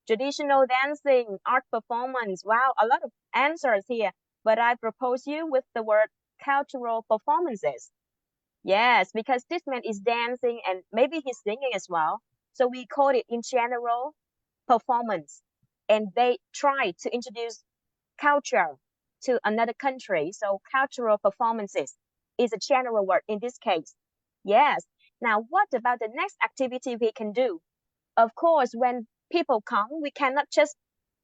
Speaker 6: Traditional dancing, art performance. Wow, a lot of answers here. But I propose you with the word cultural performances. Yes, because this man is dancing and maybe he's singing as well. So we call it in general performance. And they try to introduce culture to another country. So cultural performances is a general word in this case. Yes. Now, what about the next activity we can do? Of course, when people come, we cannot just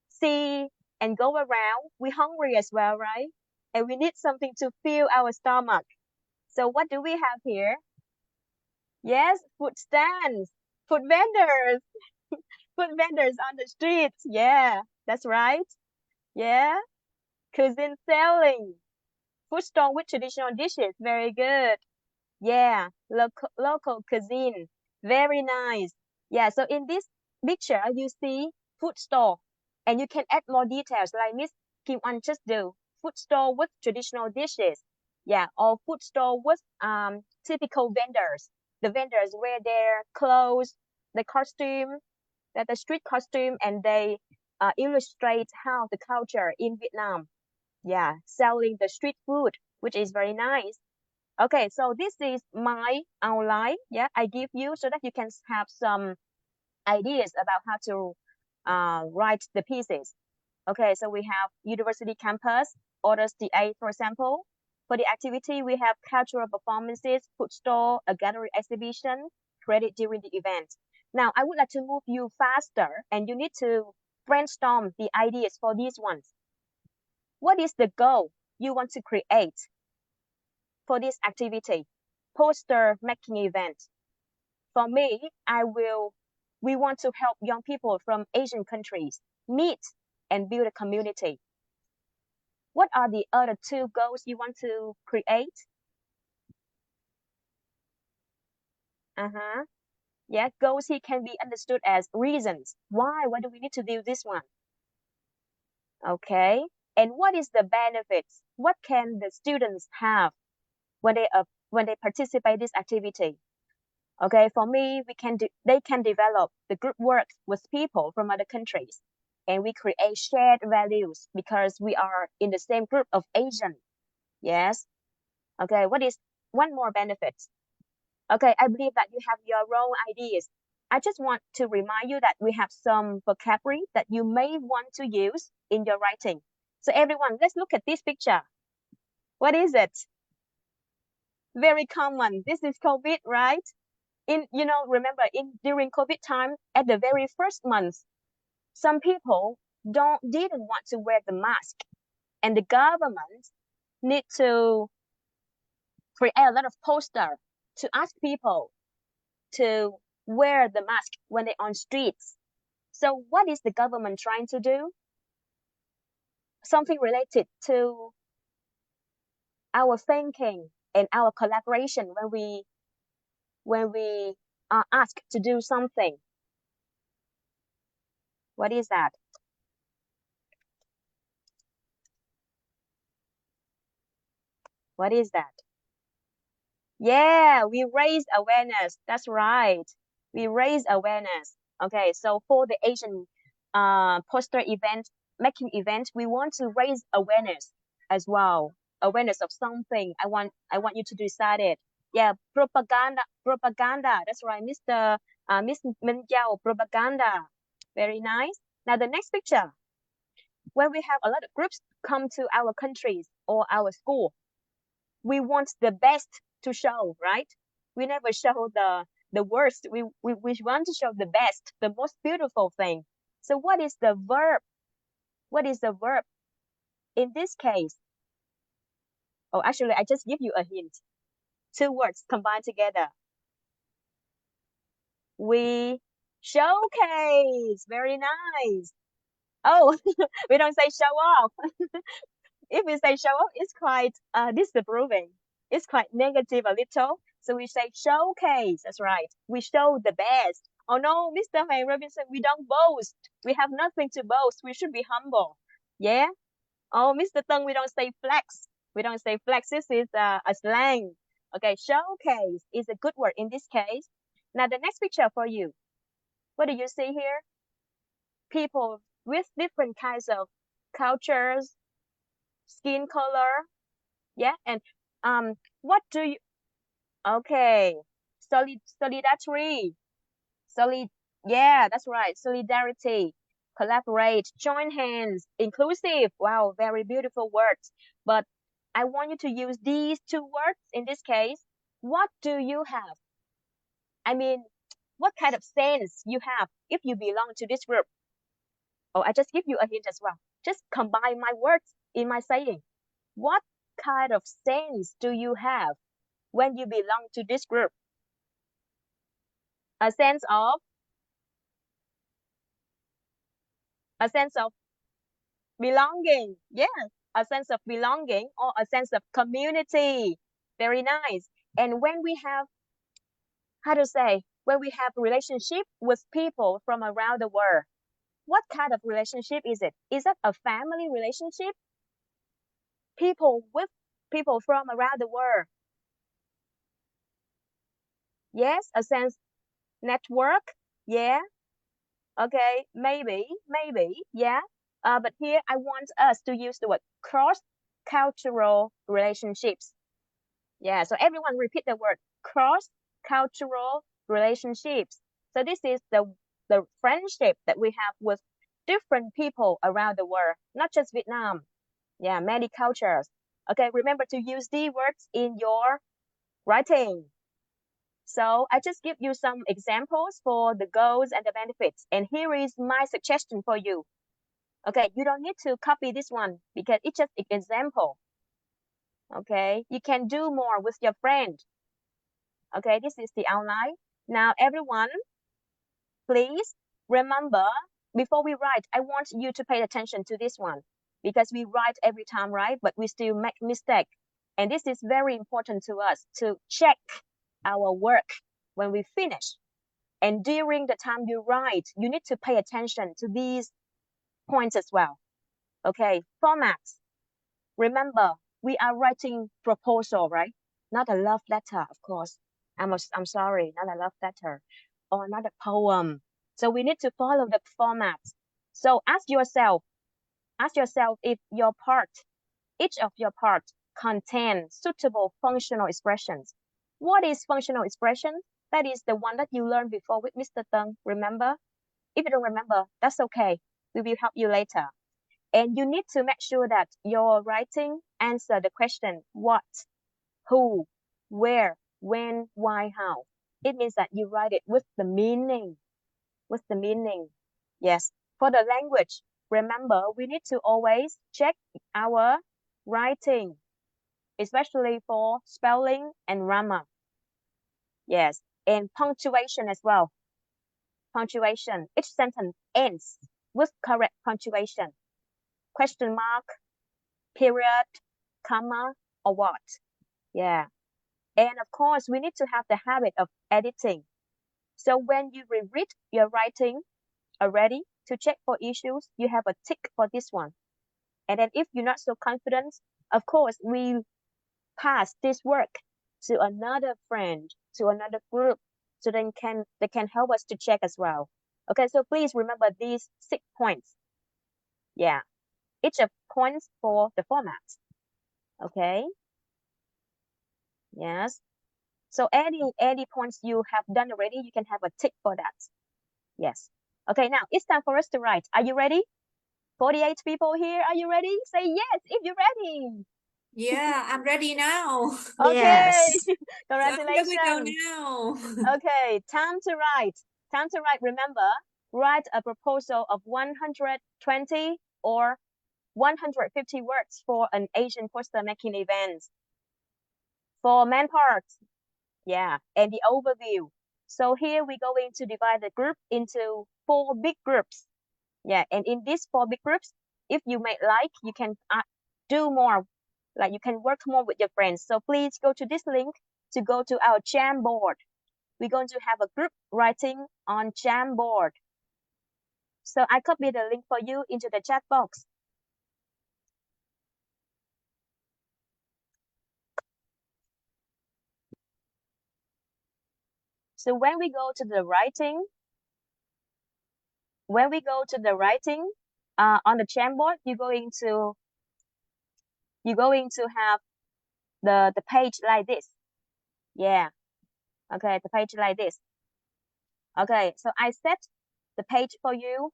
Speaker 6: see and go around. We're hungry as well, right? And we need something to fill our stomach. So what do we have here? Yes, food stands, food vendors, food vendors on the streets. Yeah, that's right. Yeah, cuisine selling, food stall with traditional dishes. Very good. Yeah, local cuisine. Very nice. Yeah, so in this picture, you see food store, and you can add more details like Miss Kim Wan just do. Food store with traditional dishes. Yeah, or food store with typical vendors. The vendors wear their clothes, the costume, the street costume, and they illustrate how the culture in Vietnam. Yeah, selling the street food, which is very nice. Okay, so this is my outline. Yeah, I give you so that you can have some ideas about how to write the pieces. Okay, so we have university campus, orders DA, for example. For the activity, we have cultural performances, food store, a gallery exhibition, credit during the event. Now, I would like to move you faster, and you need to brainstorm the ideas for these ones. What is the goal you want to create for this activity? Poster making event. For me, we want to help young people from Asian countries meet and build a community. What are the other two goals you want to create? Yeah, goals here can be understood as reasons. Why do we need to do this one? Okay. And what is the benefits? What can the students have when they participate in this activity? Okay, for me, they can develop the group work with people from other countries, and we create shared values because we are in the same group of Asian. Yes. Okay, what is one more benefit? Okay, I believe that you have your own ideas. I just want to remind you that we have some vocabulary that you may want to use in your writing. So everyone, let's look at this picture. What is it? Very common. This is COVID, right? Remember during COVID time, at the very first month, some people didn't want to wear the mask, and the government need to create a lot of poster to ask people to wear the mask when they're on streets. So what is the government trying to do? Something related to our thinking and our collaboration when we are asked to do something. What is that? What is that? Yeah, we raise awareness. That's right. We raise awareness. Okay, so for the Asian poster event, making event, we want to raise awareness as well. Awareness of something. I want you to decide it. Yeah, propaganda. That's right, Miss Min Jiao, propaganda. Very nice. Now the next picture. When we have a lot of groups come to our countries or our school, we want the best to show, right? We never show the worst. We want to show the best, the most beautiful thing. So what is the verb? What is the verb in this case? Oh, actually, I just give you a hint. Two words combined together. We showcase. Very nice. Oh, we don't say show off. If we say show off, it's quite disapproving. It's quite negative a little. So we say showcase. That's right. We show the best. Oh no, Mr. Hoàng Robinson, we don't boast. We have nothing to boast. We should be humble. Yeah. Oh, Mr. Tân, we don't say flex. We don't say flex. This is a slang. Okay, showcase is a good word in this case. Now the next picture for you. What do you see here? People with different kinds of cultures, skin color. Yeah, and what do you? Okay, solidarity. Yeah, that's right. Solidarity, collaborate, join hands, inclusive. Wow, very beautiful words. But I want you to use these two words in this case. What do you have? I mean, what kind of sense you have if you belong to this group? Oh, I just give you a hint as well. Just combine my words in my saying. What kind of sense do you have when you belong to this group? A sense of belonging. Yes, a sense of belonging or a sense of community. Very nice. And when we have, when we have relationship with people from around the world, what kind of relationship is it? Is that a family relationship? People with people from around the world. Yes, a sense network. Yeah. Okay, maybe, yeah. But here I want us to use the word cross-cultural relationships. Yeah, so everyone repeat the word cross-cultural relationships. So this is the friendship that we have with different people around the world, not just Vietnam. Yeah, many cultures. Okay, remember to use the words in your writing. So I just give you some examples for the goals and the benefits. And here is my suggestion for you. Okay, you don't need to copy this one because it's just an example. Okay, you can do more with your friend. Okay, this is the outline. Now, everyone, please remember, before we write, I want you to pay attention to this one because we write every time, right? But we still make mistake. And this is very important to us to check our work when we finish. And during the time you write, you need to pay attention to these points as well. Okay, formats. Remember, we are writing proposal, right? Not a love letter, of course. I'm sorry, not a love letter or not a poem. So we need to follow the format. So ask yourself if your part, each of your part contains suitable functional expressions. What is functional expression? That is the one that you learned before with Mr. Teng, remember? If you don't remember, that's okay. We will help you later. And you need to make sure that your writing answer the question what, who, where, when, why, how. It means that you write it with the meaning. With the meaning. Yes. For the language, remember, we need to always check our writing, especially for spelling and grammar. Yes. And punctuation as well. Punctuation. Each sentence ends with correct punctuation. Question mark, period, comma, or what. Yeah. And of course, we need to have the habit of editing. So when you reread your writing already to check for issues, you have a tick for this one. And then if you're not so confident, of course, we pass this work to another friend, to another group, so they can help us to check as well. Okay, so please remember these 6 points. Yeah, each of points for the format. Okay. Yes. So any points you have done already, you can have a tick for that. Yes. Okay, now it's time for us to write. Are you ready? 48 people here. Are you ready? Say yes if you're ready.
Speaker 1: Yeah, I'm ready now.
Speaker 6: Okay.
Speaker 8: Yes.
Speaker 1: So here we go
Speaker 6: Congratulations.
Speaker 1: now.
Speaker 6: Okay, time to write. Time to write. Remember, write a proposal of 120 or 150 words for an Asian poster making event. For main parts, yeah, and the overview. So here we're going to divide the group into 4 big groups. Yeah, and in these 4 big groups, if you may like, you can do more. Like you can work more with your friends. So please go to this link to go to our Jamboard. We're going to have a group writing on Jamboard. So I copy the link for you into the chat box. So when we go to the writing, on the Jamboard, you're going to have the page like this. Yeah. Okay, the page like this. Okay, so I set the page for you.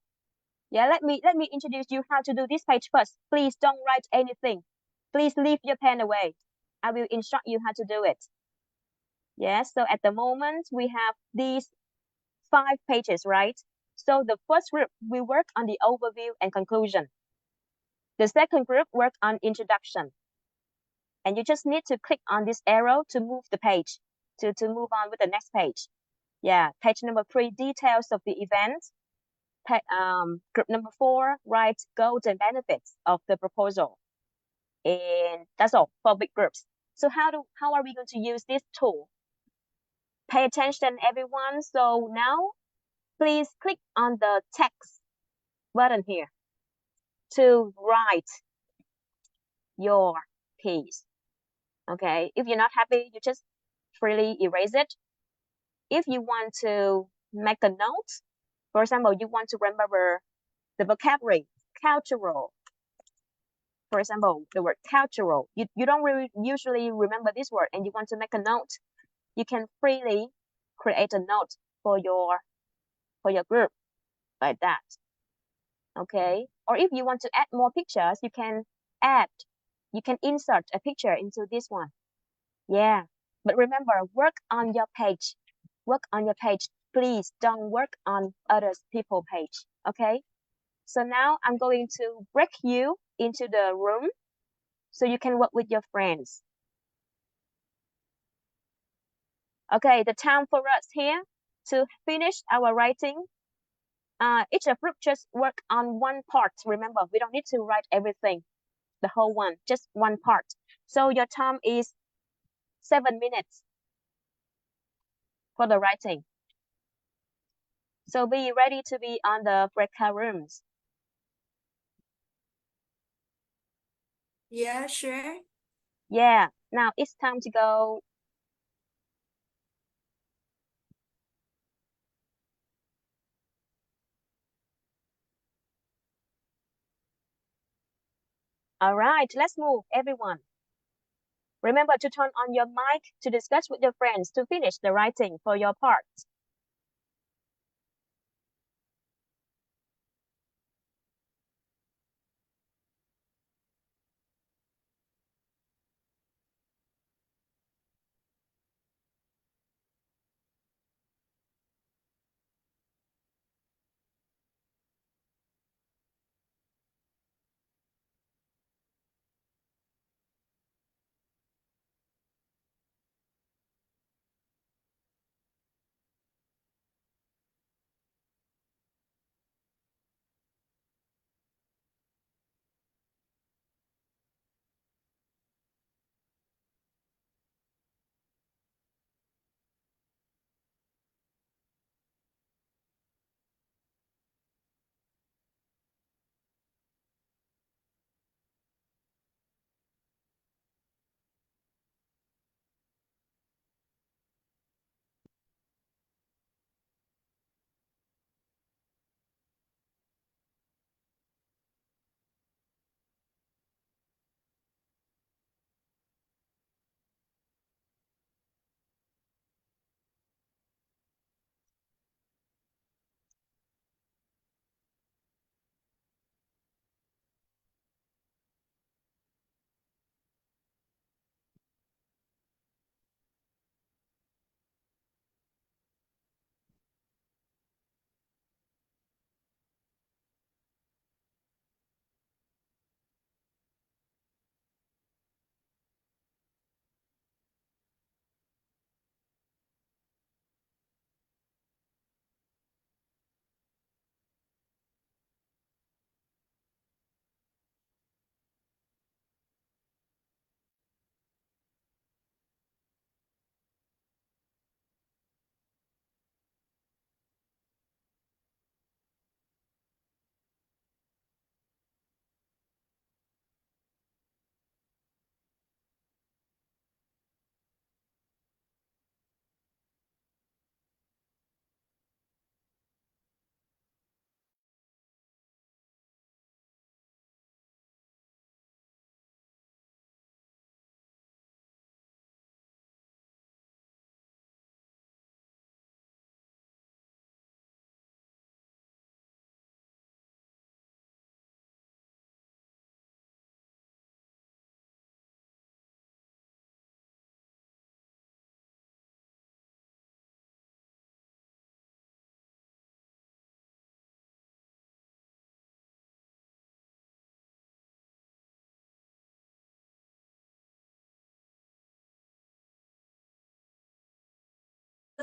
Speaker 6: Yeah, let me introduce you how to do this page first. Please don't write anything. Please leave your pen away. I will instruct you how to do it. Yes, so at the moment we have these 5 pages, right? So the first group, we work on the overview and conclusion. The second group work on introduction. And you just need to click on this arrow to move the page, to move on with the next page. Yeah, page number 3, details of the event. Group number 4, write goals and benefits of the proposal. And that's all for big groups. So how are we going to use this tool? Pay attention, everyone. So now, please click on the text button here to write your piece. Okay, if you're not happy, you just freely erase it. If you want to make a note, for example, you want to remember the vocabulary, cultural. For example, the word cultural. You don't really usually remember this word and you want to make a note. You can freely create a note for your group like that. Okay. Or if you want to add more pictures, you can insert a picture into this one. Yeah. But remember, work on your page. Work on your page. Please don't work on other people's page. Okay. So now I'm going to break you into the room so you can work with your friends. Okay, the time for us here to finish our writing. Each of group just work on one part. Remember, we don't need to write everything, the whole one, just one part. So your time is 7 minutes for the writing. So be ready to be on the breakout rooms.
Speaker 1: Yeah, sure.
Speaker 6: Yeah, now it's time to go. All right, let's move, everyone. Remember to turn on your mic to discuss with your friends to finish the writing for your part.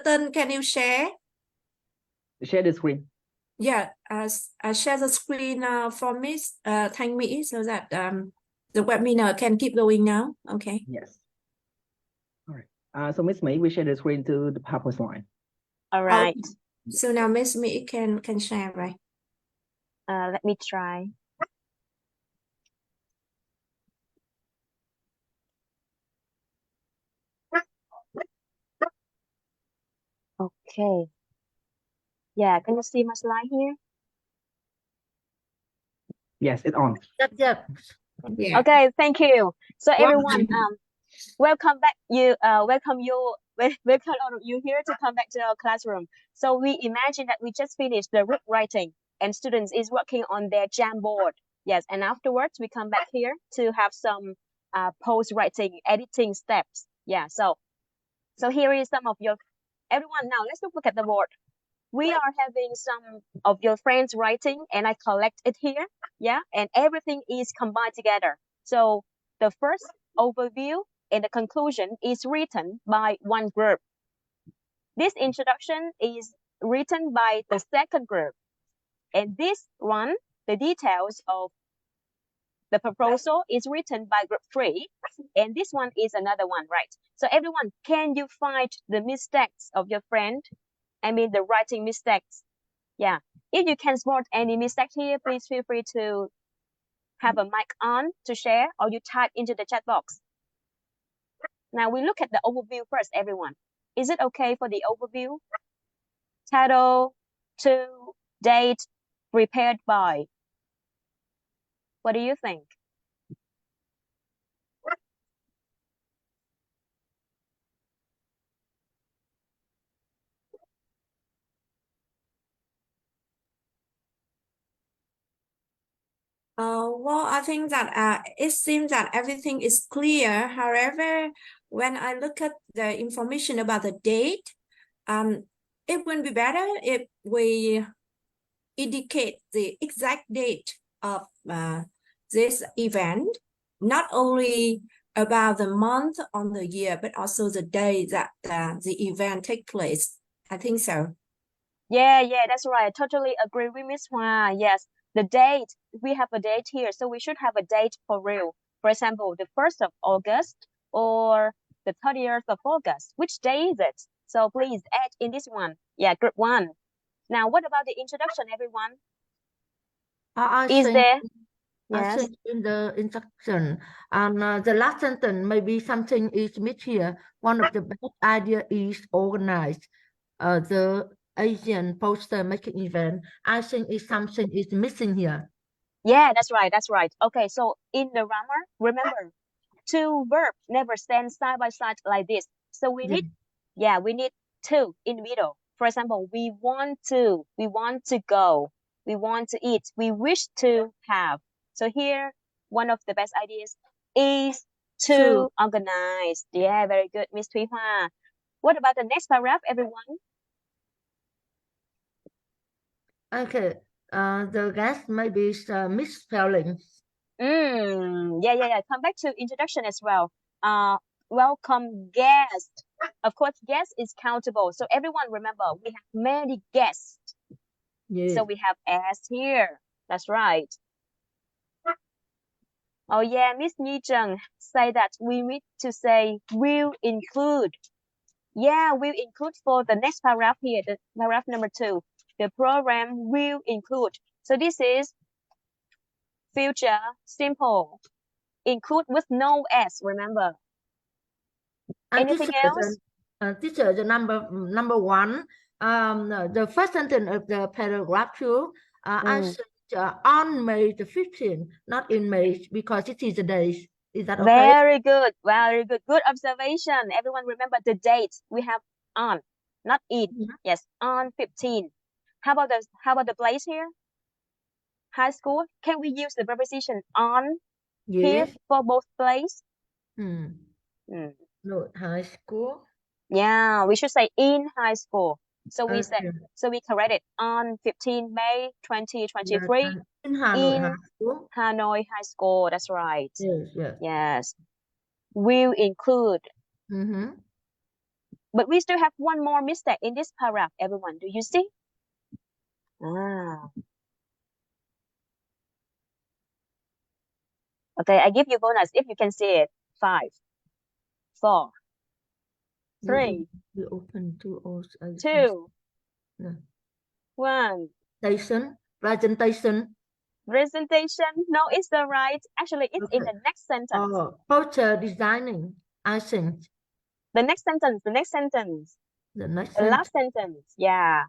Speaker 1: Then can you share?
Speaker 4: Share the screen.
Speaker 1: Yeah, share the screen for me, thank me so that the webinar can keep going now. Okay.
Speaker 4: Yes. All right. So Miss May, we share the screen to the PowerPoint slide.
Speaker 6: All right,
Speaker 1: So now Miss Me can share, right?
Speaker 6: let me try. Okay. Yeah, can you see my slide here?
Speaker 4: Yes, it's on.
Speaker 8: Yep, yep.
Speaker 1: Yeah.
Speaker 6: Okay, thank you. So everyone,
Speaker 1: Welcome.
Speaker 6: welcome all of you here to come back to our classroom. So we imagine that we just finished the group writing and students is working on their Jamboard. Yes, and afterwards we come back here to have some post writing editing steps. Yeah, so here is some of your everyone now let's look at the board. we are having some of your friends writing and I collect it here. Yeah. And everything is combined together. So the first overview and the conclusion is written by one group. This introduction is written by the second group. And this one, the details of the proposal is written by group 3. And this one is another one, right? So everyone, can you find the mistakes of your friend? I mean the writing mistakes. Yeah. If you can spot any mistake here, please feel free to have a mic on to share or you type into the chat box. Now we look at the overview first, everyone. Is it okay for the overview? Title, to, date, prepared by. What do you think?
Speaker 1: Well, I think that it seems that everything is clear. However, when I look at the information about the date, it would be better if we indicate the exact date of this event, not only about the month on the year, but also the day that the event take place. I think so.
Speaker 6: Yeah, that's right. I totally agree with Miss Hoa. Yes, the date, we have a date here, so we should have a date for real. For example, the 1st of August or the 30th of August. Which day is it? So please add in this one. Yeah, group 1. Now, what about the introduction, everyone?
Speaker 8: I
Speaker 6: Is
Speaker 8: think
Speaker 6: there?
Speaker 8: I
Speaker 6: Yes.
Speaker 8: think in the instruction and the last sentence maybe something is missed here. One of the best idea is organize the Asian poster making event. I think is something is missing here.
Speaker 6: Yeah, that's right. That's right. Okay, so in the grammar, remember, two verbs never stand side by side like this. So we need, we need two in the middle. For example, we want to go, we want to eat, we wish to have. So here, one of the best ideas is to organize. Yeah, very good, Miss Thủy Hoa. What about the next paragraph, everyone?
Speaker 8: Okay, the guest maybe misspelling.
Speaker 6: Yeah. Come back to introduction as well. Welcome guest. Of course, guest is countable. So everyone remember, we have many guests.
Speaker 8: Yes.
Speaker 6: So we have S here. That's right. Oh yeah, Miss Nhi Trần say that we need to say will include. Yeah, will include for the next paragraph here, the paragraph number 2. The program will include. So this is future simple. Include with no S, remember. Anything else?
Speaker 8: Teacher, the number 1, the first sentence of the paragraph 2, I said on May the 15th, not in May, because it is the days. Is that okay?
Speaker 6: Very good. Good observation. Everyone remember the date. We have on, not in. Yes, on 15. How about the place here? High school. Can we use the preposition on here for both place?
Speaker 8: No, high school.
Speaker 6: Yeah, we should say in high school. So we say, so we correct it on 15 May 2023
Speaker 8: in Hanoi High School.
Speaker 6: Hanoi High School. That's right.
Speaker 8: Yes.
Speaker 6: Will include. But we still have one more mistake in this paragraph, everyone. Do you see? Okay, I give you bonus if you can see it. 5, 4, 3,
Speaker 8: We open 2,
Speaker 6: 1.
Speaker 8: Presentation.
Speaker 6: No, it's the right. Actually, it's in the next sentence.
Speaker 8: Poster designing, I think.
Speaker 6: The next sentence. The last sentence. Yeah.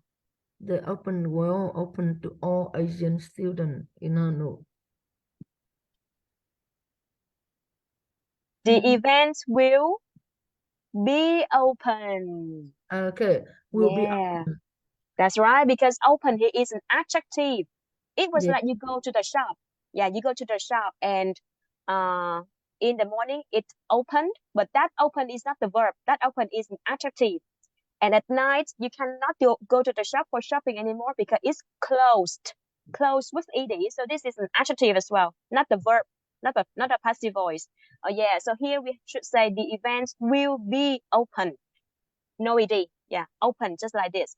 Speaker 8: The open world open to all Asian students in Hanoi.
Speaker 6: The event will be open.
Speaker 8: Okay, will be open.
Speaker 6: That's right, because open here is an adjective. It was like you go to the shop. Yeah, you go to the shop and in the morning it opened, but that open is not the verb. That open is an adjective. And at night, you cannot go to the shop for shopping anymore because it's closed. Closed with ed. So this is an adjective as well, not the verb, not a passive voice. Oh yeah. So here we should say the event will be open. No ed. Yeah, open just like this.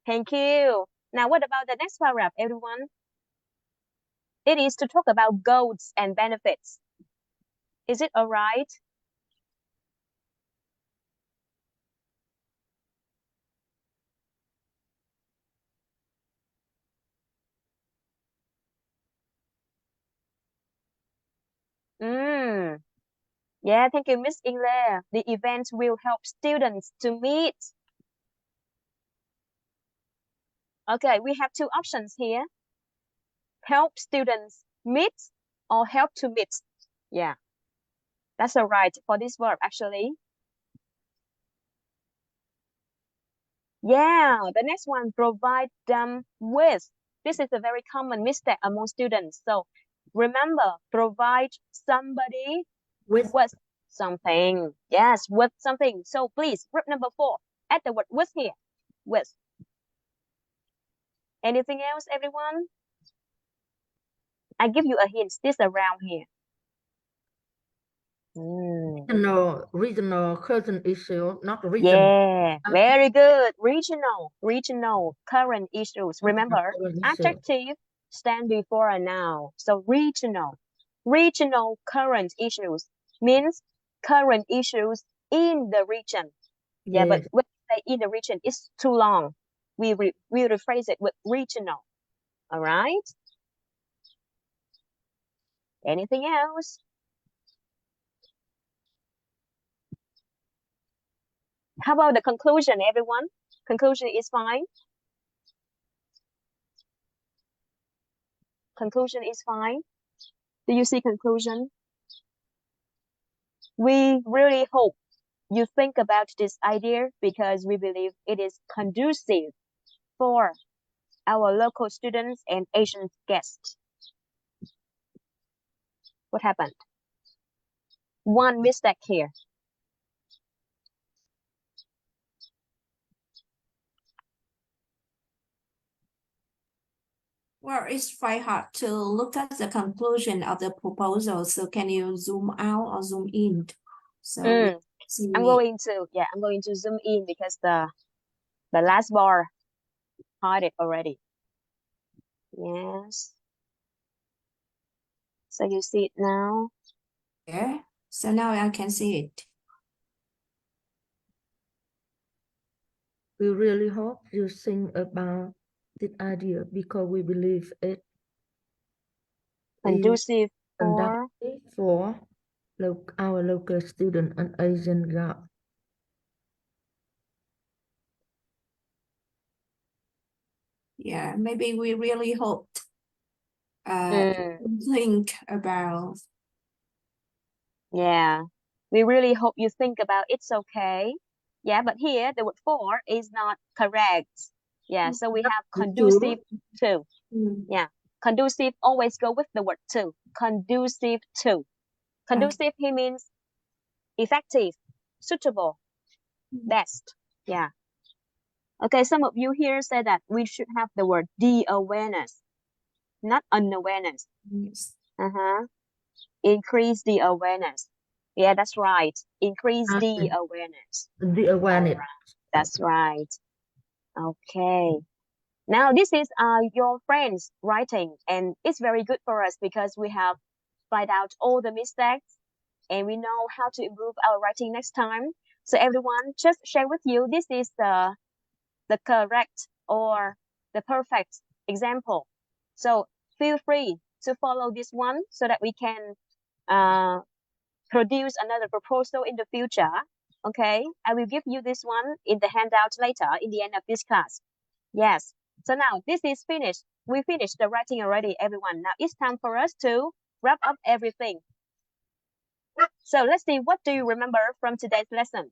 Speaker 6: Thank you. Now, what about the next paragraph, everyone? It is to talk about goals and benefits. Is it all right? Yeah, thank you, Miss Ingle. The event will help students to meet. Okay, we have two options here. Help students meet or help to meet. Yeah, that's all right for this verb, actually. Yeah, the next one, provide them with. This is a very common mistake among students. So remember, provide somebody
Speaker 8: With
Speaker 6: with something. Yes, with something. So please, group number 4, add the word with here. With. Anything else, everyone? I give you a hint. This around here.
Speaker 8: regional current issue, not region.
Speaker 6: Yeah, very good. Regional current issues. Remember,
Speaker 8: current issue.
Speaker 6: adjective stand before a noun. So regional current issues means current issues in the region. Yeah, but
Speaker 8: Yes.
Speaker 6: when we say in the region, it's too long. We rephrase it with regional. All right. Anything else? How about the conclusion, everyone? Conclusion is fine. Conclusion is fine. Do you see conclusion? We really hope you think about this idea because we believe it is conducive for our local students and Asian guests. What happened? One mistake here.
Speaker 1: Well, it's quite hard to look at the conclusion of the proposal. So can you zoom out or zoom in? So we see
Speaker 6: I'm going to zoom in because the last bar hide it already. Yes. So you see it now.
Speaker 1: Yeah. So now I can see it.
Speaker 8: We really hope you think about this idea because we believe it
Speaker 6: Conducive for
Speaker 8: conducive for our local student and Asian girl.
Speaker 1: Yeah, maybe we really hoped think about.
Speaker 6: Yeah, we really hope you think about it's okay. Yeah, but here the word for is not correct. Yeah, so we have conducive to. Yeah, conducive always go with the word to. Conducive to. Conducive here means effective, suitable, best. Yeah. Okay, some of you here said that we should have the word the awareness, not unawareness.
Speaker 1: Yes.
Speaker 6: Increase the awareness. Yeah, that's right. Increase the awareness.
Speaker 8: The awareness.
Speaker 6: That's right. Okay. Now this is your friends writing, and it's very good for us because we have find out all the mistakes and we know how to improve our writing next time. So everyone, just share with you. This is the correct or the perfect example. So feel free to follow this one so that we can produce another proposal in the future. Okay, I will give you this one in the handout later in the end of this class. Yes. So now this is finished. We finished the writing already, everyone. Now it's time for us to wrap up everything. So let's see, what do you remember from today's lesson?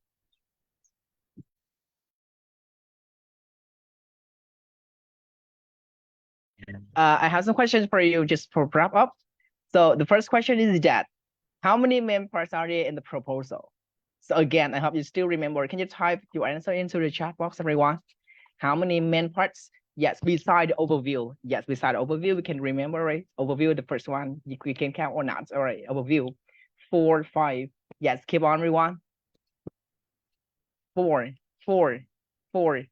Speaker 4: I have some questions for you just for wrap up. So the first question is that how many main parts are there in the proposal? So again, I hope you still remember. Can you type your answer into the chat box, everyone? How many main parts? Yes, beside the overview. Yes, beside the overview, we can remember, right? Overview, the first one, we can count or not. All right, overview. 4, 5. Yes, keep on, everyone. 4, 4, 4,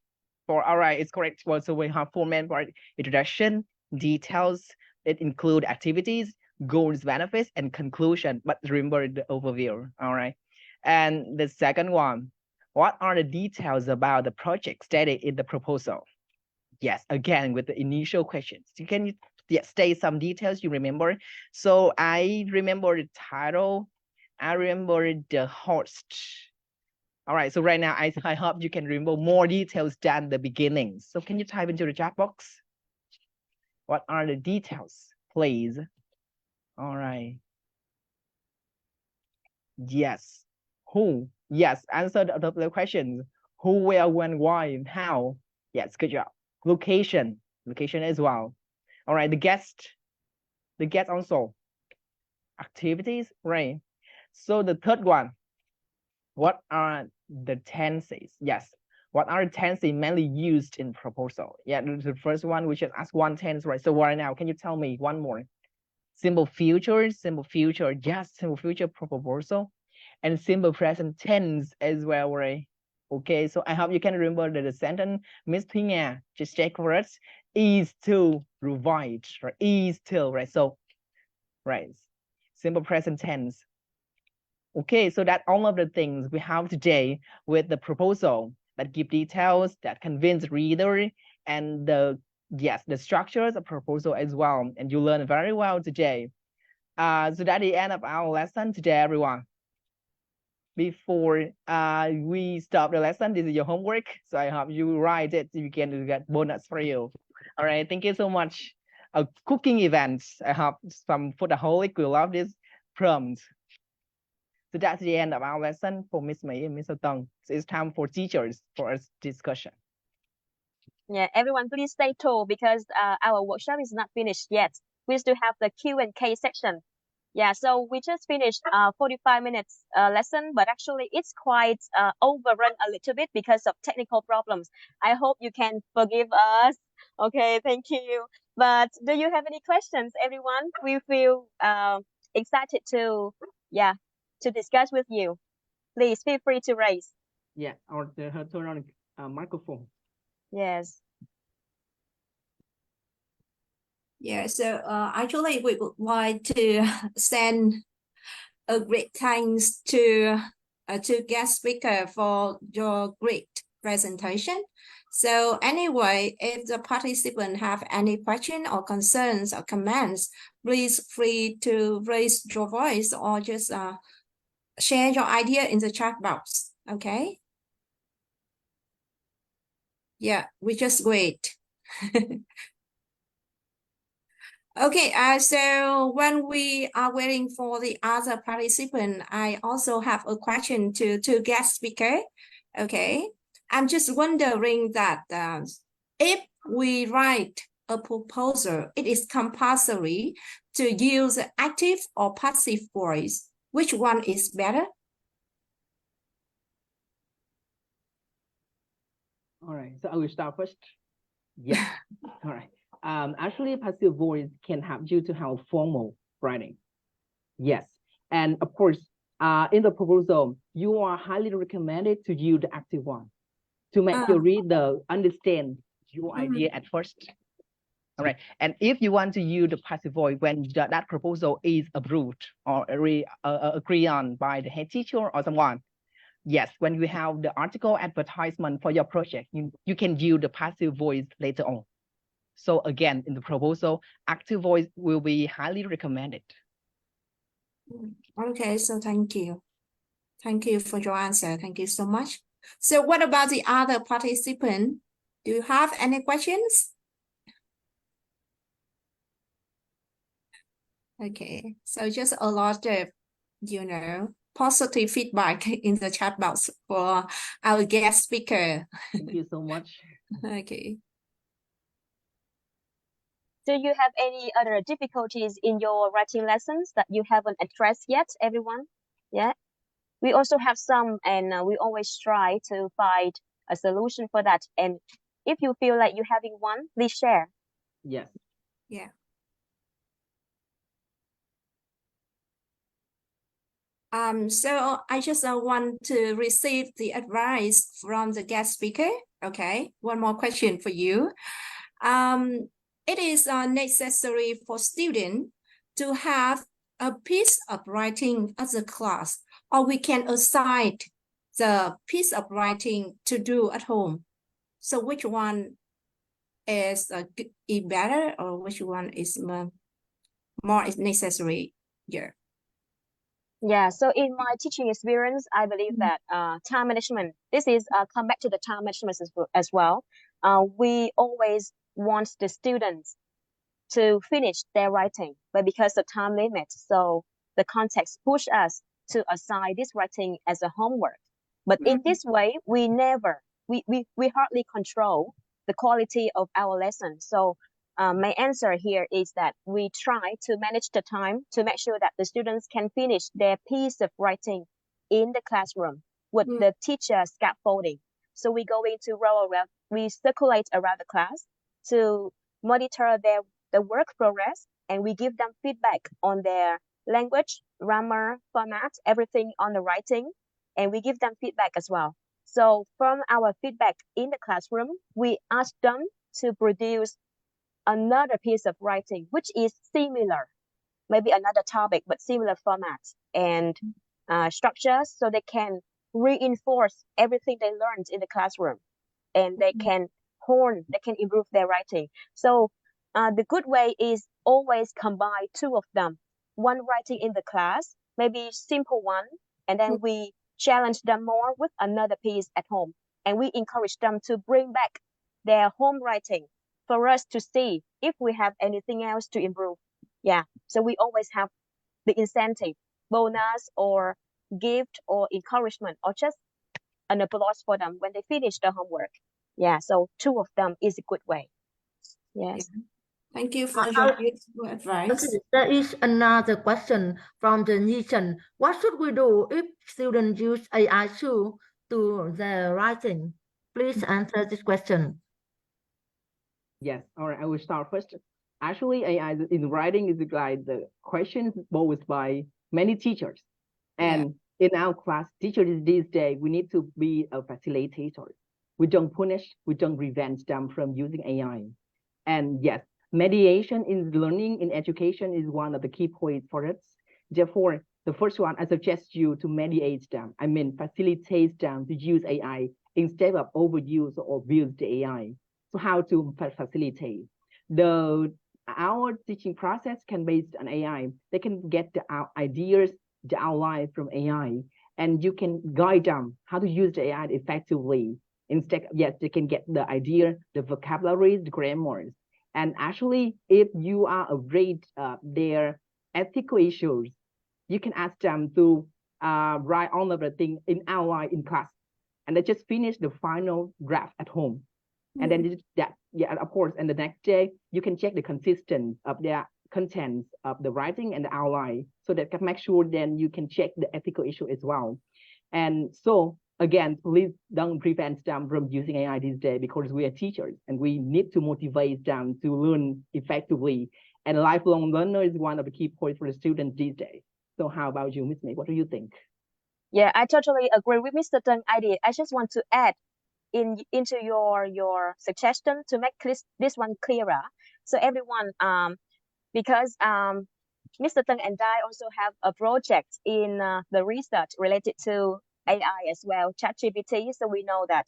Speaker 4: 4. All right, it's correct. Well, so we have 4 main parts: introduction, details. It include activities, goals, benefits, and conclusion. But remember the overview. All right. And the second one, what are the details about the project stated in the proposal? Yes, again, with the initial questions. You can state some details you remember. So I remember the title. I remember the host. All right, so right now, I hope you can remember more details than the beginning. So can you type into the chat box? What are the details, please? All right. Yes. Who? Yes, answer the questions. Who, where, when, why, how. Yes, good job. Location as well. All right, the guest also. Activities, right? So the third one, what are the tenses? Yes, what are the tenses mainly used in proposal? Yeah, the first one, we just ask one tense, right? So right now, can you tell me one more? Simple future, yes, simple future proposal, and simple present tense as well, right? Okay, so I hope you can remember that the sentence, Miss Pina, just check for us, is to provide, right? Is to, right? So, right, simple present tense. Okay, so that's all of the things we have today with the proposal that give details, that convince reader, and the structures of proposal as well. And you learn very well today. So that's the end of our lesson today, everyone. Before we stop the lesson, this is your homework. So I hope you write it. You can get bonus for you. All right, thank you so much. Cooking events. I hope some foodaholic will love this prompt. So that's the end of our lesson for Miss May and Mr. Tong. So it's time for teachers for a discussion.
Speaker 6: Yeah, everyone please stay tuned because our workshop is not finished yet. We still have the Q&K section. Yeah, so we just finished 45 minutes lesson, but actually it's quite overrun a little bit because of technical problems. I hope you can forgive us. Okay, thank you. But do you have any questions, everyone? We feel excited to discuss with you. Please feel free to raise.
Speaker 4: Yeah, or turn on microphone.
Speaker 6: Yes.
Speaker 1: Yeah, so actually we would like to send a great thanks to guest speaker for your great presentation. So anyway, if the participant have any question or concerns or comments, please free to raise your voice or just share your idea in the chat box. Okay. Yeah, we just wait. Okay, so when we are waiting for the other participant, I also have a question to guest speaker. Okay, I'm just wondering that if we write a proposal, it is compulsory to use active or passive voice. Which one is better?
Speaker 4: All right, so I will start first. Yeah, all right. Actually, passive voice can help you to have formal writing. Yes, and of course, in the proposal, you are highly recommended to use the active one to make your reader understand your idea at first. All right, and if you want to use the passive voice when that proposal is approved or agreed on by the head teacher or someone, yes, when you have the article advertisement for your project, you can use the passive voice later on. So again, in the proposal, active voice will be highly recommended.
Speaker 1: Okay, so thank you. Thank you for your answer. Thank you so much. So what about the other participant? Do you have any questions? Okay, so just a lot of, positive feedback in the chat box for our guest speaker.
Speaker 4: Thank you so much.
Speaker 1: Okay.
Speaker 6: Do you have any other difficulties in your writing lessons that you haven't addressed yet, everyone? Yeah. we also have some, and we always try to find a solution for that. And if you feel like you're having one, please share.
Speaker 4: Yes.
Speaker 1: Yeah. So I just want to receive the advice from the guest speaker. Okay, one more question for you. It is necessary for students to have a piece of writing as a class, or we can assign the piece of writing to do at home. So which one is better, or which one is more necessary? Yeah.
Speaker 6: Yeah, so in my teaching experience, I believe that time management, this is come back to the time management as well. We always want the students to finish their writing, but because of time limit, so the context push us to assign this writing as a homework. But in this way, we hardly control the quality of our lesson. So my answer here is that we try to manage the time to make sure that the students can finish their piece of writing in the classroom with the teacher scaffolding. So we go into row around, we circulate around the class to monitor the work progress, and we give them feedback on their language, grammar, format, everything on the writing, and we give them feedback as well. So from our feedback in the classroom, we ask them to produce another piece of writing, which is similar, maybe another topic, but similar format and structures, so they can reinforce everything they learned in the classroom, and they can improve their writing. So the good way is always combine two of them, one writing in the class, maybe simple one, and then we challenge them more with another piece at home, and we encourage them to bring back their home writing for us to see if we have anything else to improve. Yeah, so we always have the incentive, bonus or gift or encouragement, or just an applause for them when they finish the homework. Yeah, so two of them is a good way. Yes.
Speaker 1: Thank you for your beautiful advice.
Speaker 8: Okay, there is another question from the nation. What should we do if students use AI tool to their writing? Please answer this question.
Speaker 4: Yes, all right, I will start first. Actually, AI in writing is like the questions posed by many teachers. And in our class, teachers these days, we need to be a facilitator. We don't punish, we don't prevent them from using AI. And yes, mediation in learning, in education is one of the key points for us. Therefore, the first one, I suggest you to mediate them. I mean, facilitate them to use AI instead of overuse or abuse the AI. So how to facilitate? Our teaching process can be based on AI. They can get the ideas, the outline from AI, and you can guide them how to use the AI effectively. Instead, yes, they can get the idea, the vocabulary, the grammars. And actually, if you are afraid of their ethical issues, you can ask them to write all of the thing in outline in class, and they just finish the final draft at home. And then of course, and the next day you can check the consistency of their contents of the writing and the outline, so that can make sure then you can check the ethical issue as well. And so again, please don't prevent them from using AI these days, because we are teachers and we need to motivate them to learn effectively. And lifelong learner is one of the key points for the students these days. So how about you, Ms. May? What do you think?
Speaker 6: Yeah, I totally agree with Mr. Teng's idea. I just want to add into your suggestion to make this one clearer. So everyone, because Mr. Teng and I also have a project in the research related to AI as well, ChatGPT. So we know that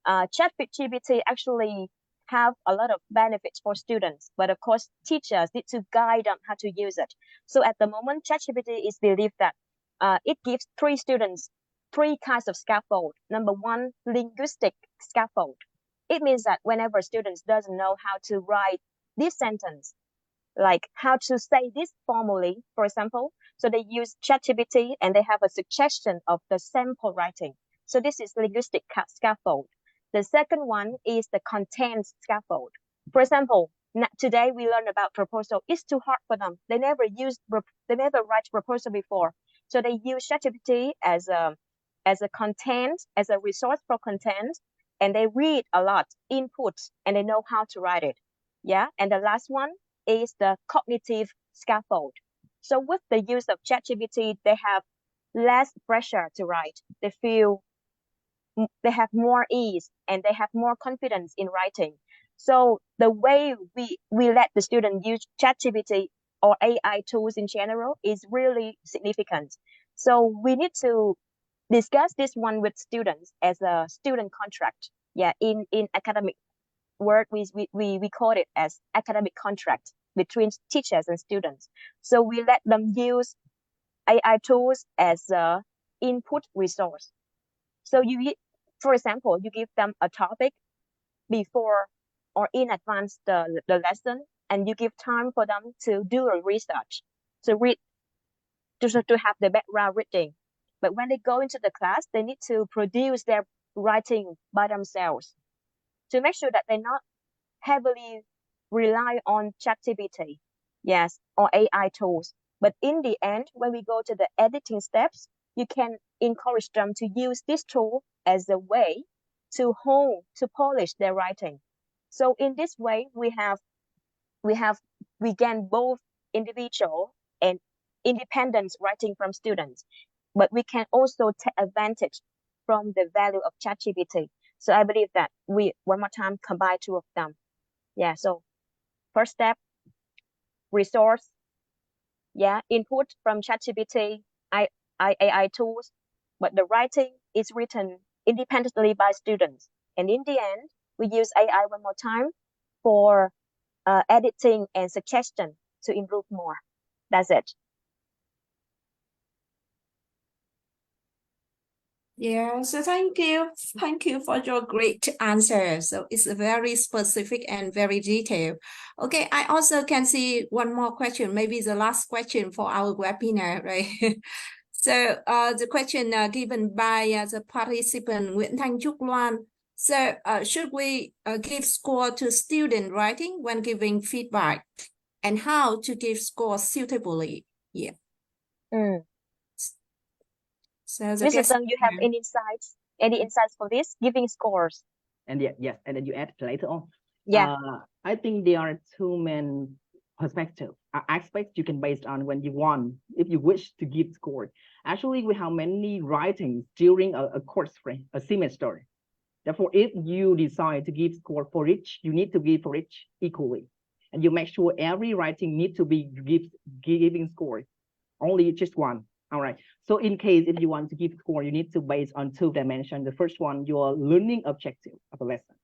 Speaker 6: ChatGPT actually have a lot of benefits for students, but of course teachers need to guide them how to use it. So at the moment, ChatGPT is believed that it gives three kinds of scaffold. Number one, linguistic scaffold. It means that whenever students doesn't know how to write this sentence, like how to say this formally, for example, so they use ChatGPT and they have a suggestion of the sample writing. So this is linguistic scaffold. The second one is the content scaffold. For example, today we learned about proposal. It's too hard for them. They never write proposal before. So they use ChatGPT as a content, as a resource for content, and they read a lot input and they know how to write it. Yeah. And the last one is the cognitive scaffold. So with the use of ChatGPT, they have less pressure to write. They have more ease and they have more confidence in writing. So the way we let the student use ChatGPT or AI tools in general is really significant. So we need to discuss this one with students as a student contract. Yeah, in academic word, we call it as academic contract between teachers and students. So we let them use AI tools as a input resource. So for example, you give them a topic before or in advance the lesson, and you give time for them to do a research, to read, to have the background reading. But when they go into the class, they need to produce their writing by themselves to make sure that they not heavily rely on ChatGPT, yes, or AI tools. But in the end, when we go to the editing steps, you can encourage them to use this tool as a way to polish their writing. So in this way, we gain both individual and independent writing from students, but we can also take advantage from the value of ChatGPT. So I believe that we one more time combine two of them. Yeah. So first step, resource. Yeah, input from ChatGPT, AI tools, but the writing is written independently by students. And in the end, we use AI one more time for editing and suggestion to improve more. That's it.
Speaker 1: Yeah, so thank you. Thank you for your great answer. So it's very specific and very detailed. Okay, I also can see one more question, maybe the last question for our webinar, right? So the question given by the participant Nguyễn Thanh Trúc Loan. So should we give score to student writing when giving feedback, and how to give score suitably? Yeah. So the
Speaker 6: Mr.
Speaker 1: guest
Speaker 6: Tân, you have any insights? Any insights for this? Giving scores.
Speaker 4: And yes, and then you add later on.
Speaker 6: Yeah.
Speaker 4: I think there are two main perspectives, aspects you can base on when you want, if you wish to give score. Actually, we have many writings during a course, a semester. Therefore, if you decide to give score for each, you need to give for each equally. And you make sure every writing needs to be giving score, only just one. All right. So in case if you want to give score, you need to base on two dimensions. The first one, your learning objective of a lesson.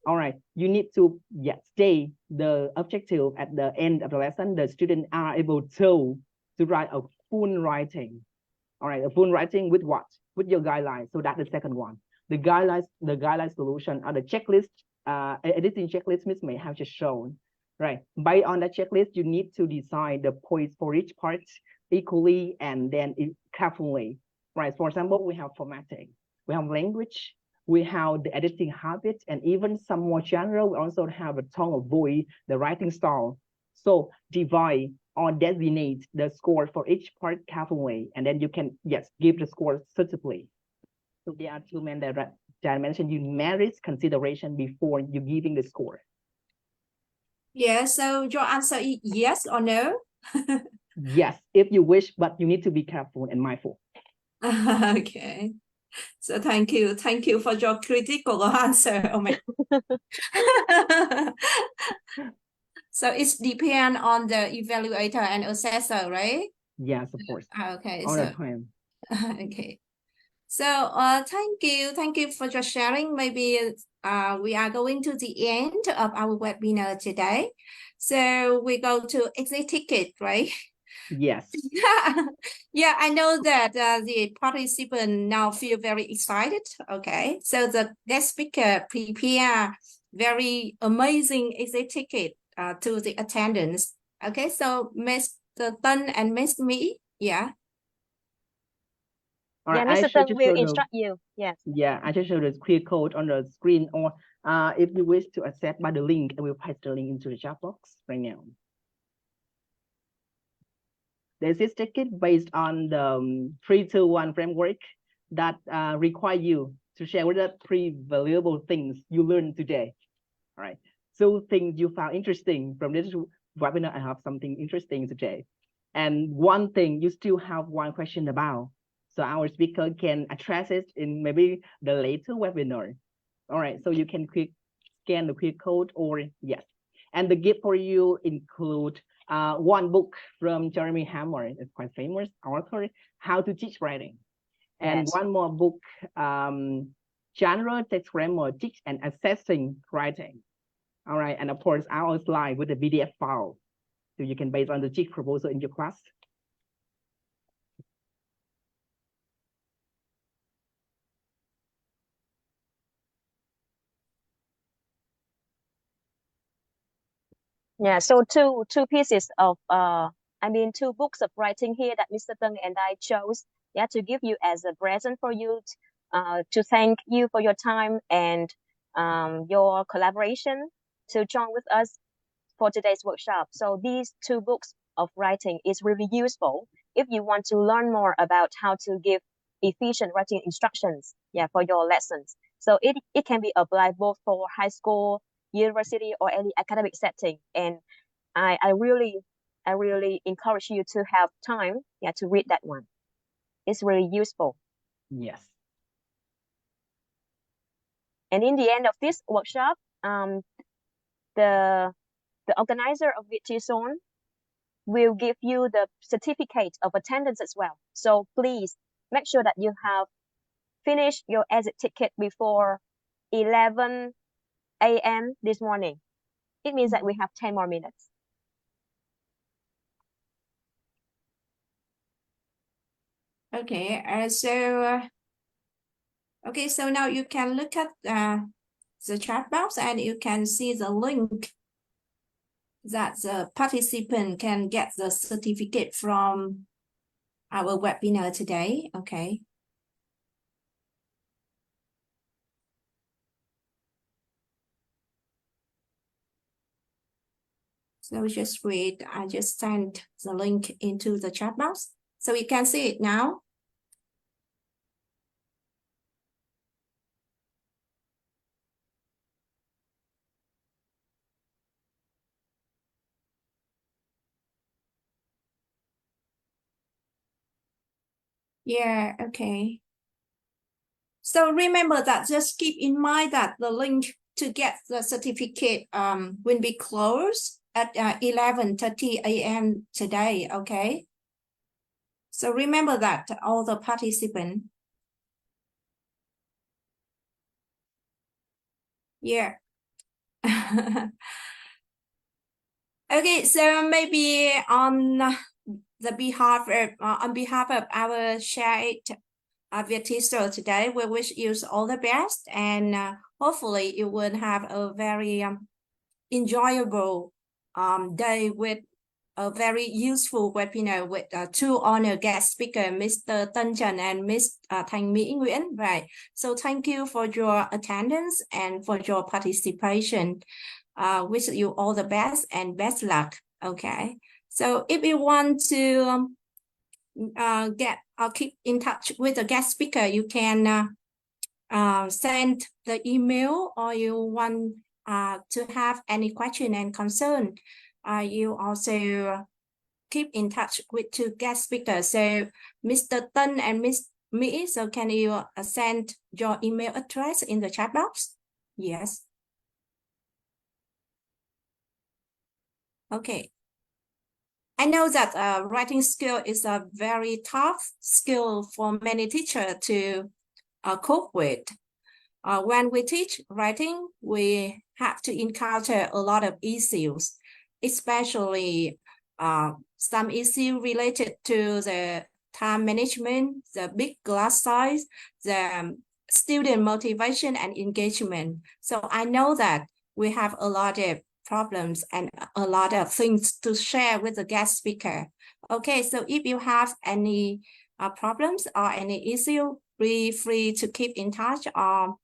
Speaker 4: All right. You need to stay the objective at the end of the lesson. The students are able to write a full writing. All right. A full writing with what? With your guidelines. So that's the second one. The guideline solution or the checklist, editing checklist Ms. May have just shown. Right. Based on the checklist, you need to decide the points for each part equally and then carefully. Right. For example, we have formatting, we have language, we have the editing habits, and even some more general, we also have a tone of voice, the writing style. So divide or designate the score for each part carefully, and then you can give the score suitably. So there are two main dimensions you merit consideration before you giving the score.
Speaker 1: Yeah, so your answer is yes or no?
Speaker 4: Yes, if you wish, but you need to be careful and mindful.
Speaker 1: Okay. So thank you. Thank you for your critical answer. Oh my. So it's depend on the evaluator and assessor, right?
Speaker 4: Yes, of course.
Speaker 1: Okay.
Speaker 4: All the time.
Speaker 1: Okay. So thank you for your sharing. Maybe we are going to the end of our webinar today. So we go to exit ticket, right?
Speaker 4: Yes.
Speaker 1: Yeah, I know that the participant now feel very excited. Okay, so the guest speaker prepare very amazing exit ticket to the attendance. Okay, so Mr. Tân and Ms. Mỹ, yeah.
Speaker 4: All right,
Speaker 6: Mr. Tân will instruct you. Yes.
Speaker 4: Yeah, I just show the QR code on the screen, or if you wish to access by the link, I will paste the link into the chat box right now. The assist ticket based on the 3-2-1 framework that require you to share with us 3 valuable things you learned today. All right. So things you found interesting from this webinar. I have something interesting today. And one thing you still have one question about. So our speaker can address it in maybe the later webinar. All right. So you can scan the QR code or yes. And the gift for you include one book from Jeremy Hammer, it's quite famous author, How to Teach Writing. And
Speaker 6: Yes.
Speaker 4: one more book, Genre Text Grammar, Teach and Assessing Writing. All right, and of course, our slide with the PDF file. So you can base on the teach proposal in your class.
Speaker 6: Yeah, so two pieces of two books of writing here that Mr. Tân and I chose, yeah, to give you as a present for you, to thank you for your time and your collaboration to join with us for today's workshop. So these 2 books of writing is really useful if you want to learn more about how to give efficient writing instructions, yeah, for your lessons. So it can be applied both for high school, university, or any academic setting. And I really encourage you to have time, yeah, to read that one. It's really useful.
Speaker 4: Yes.
Speaker 6: And in the end of this workshop, the organizer of VietTZone will give you the certificate of attendance as well. So please make sure that you have finished your exit ticket before 11 a.m. this morning. It means that we have 10 more minutes.
Speaker 1: Okay, okay, so now you can look at the chat box and you can see the link that the participant can get the certificate from our webinar today. Okay. So just wait, I just sent the link into the chat box. So you can see it now. Yeah, okay. So remember that just keep in mind that the link to get the certificate will be closed at 11:30 a.m. today, okay? So remember that all the participants. Yeah. Okay, so maybe on behalf of our shared VietTZone today, we wish you all the best, and hopefully you will have a very enjoyable day with a very useful webinar with 2 honored guest speakers, Mr. Tân Trần and Ms. Thanh Mỹ Nguyễn. Right. So thank you for your attendance and for your participation. Wish you all the best and best luck. Okay. So if you want to keep in touch with the guest speaker, you can send the email, or you want to have any question and concern, you also keep in touch with 2 guest speakers. So Mr. Tân and Ms. Mỹ, so can you send your email address in the chat box? Yes. Okay. I know that writing skill is a very tough skill for many teachers to cope with. When we teach writing, we have to encounter a lot of issues, especially some issues related to the time management, the big class size, the student motivation and engagement. So I know that we have a lot of problems and a lot of things to share with the guest speaker. Okay, so if you have any problems or any issue, be free to keep in touch or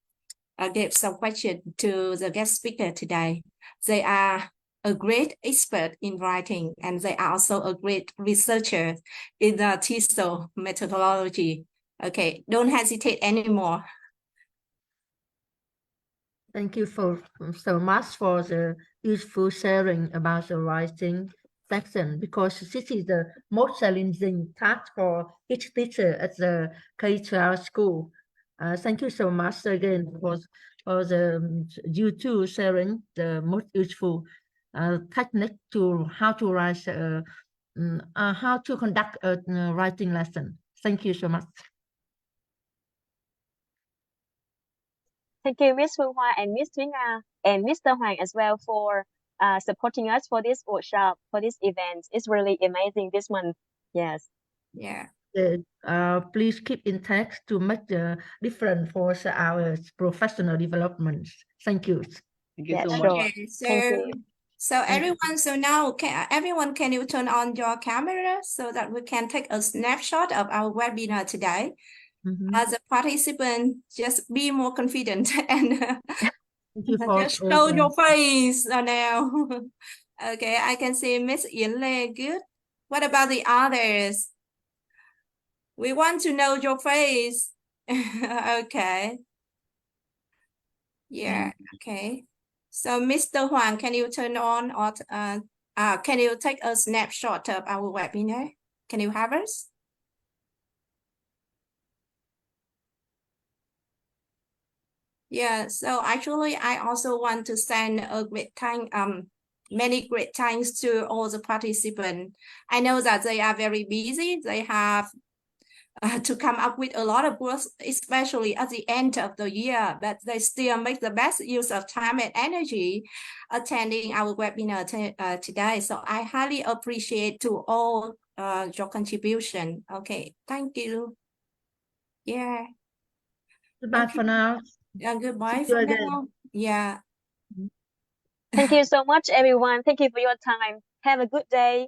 Speaker 1: give some question to the guest speaker today. They are a great expert in writing, and they are also a great researcher in the TESOL methodology. Okay, don't hesitate anymore.
Speaker 8: Thank you for so much for the useful sharing about the writing section, because this is the most challenging task for each teacher at the K-12 school. Thank you so much again for the you two sharing the most useful technique to how to write how to conduct a writing lesson. Thank you so much.
Speaker 6: Thank you, Miss Phương Hoa and Miss Thúy Nga and Mr. Hoàng as well for supporting us for this workshop, for this event. It's really amazing this month. Yes.
Speaker 1: Yeah.
Speaker 8: Please keep in touch to make the difference for our professional development. Thank you.
Speaker 4: Thank you
Speaker 6: Yeah,
Speaker 4: so
Speaker 6: sure.
Speaker 4: much.
Speaker 1: Okay,
Speaker 6: Thank you.
Speaker 1: so everyone, so now everyone, can you turn on your camera so that we can take a snapshot of our webinar today?
Speaker 8: Mhm.
Speaker 1: As a participant, just be more confident and
Speaker 8: Thank you for
Speaker 1: just show your face now. Okay, I can see Miss Yến Lê. Good. What about the others? We want to know your face. Okay. Yeah, okay. So Mr. Hoàng, can you turn on or can you take a snapshot of our webinar? Can you have us? Yeah, so actually I also want to send a great thank many great thanks to all the participants. I know that they are very busy. They have to come up with a lot of work, especially at the end of the year, but they still make the best use of time and energy attending our webinar today. So I highly appreciate to all your contribution. Okay, thank you. Yeah.
Speaker 8: Goodbye for now.
Speaker 1: Goodbye
Speaker 8: See you
Speaker 1: for
Speaker 8: again.
Speaker 1: now. Yeah.
Speaker 6: Thank you so much, everyone. Thank you for your time. Have a good day.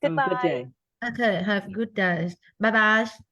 Speaker 4: Have a good
Speaker 6: Goodbye.
Speaker 4: day.
Speaker 8: Okay, have a good day. Bye bye.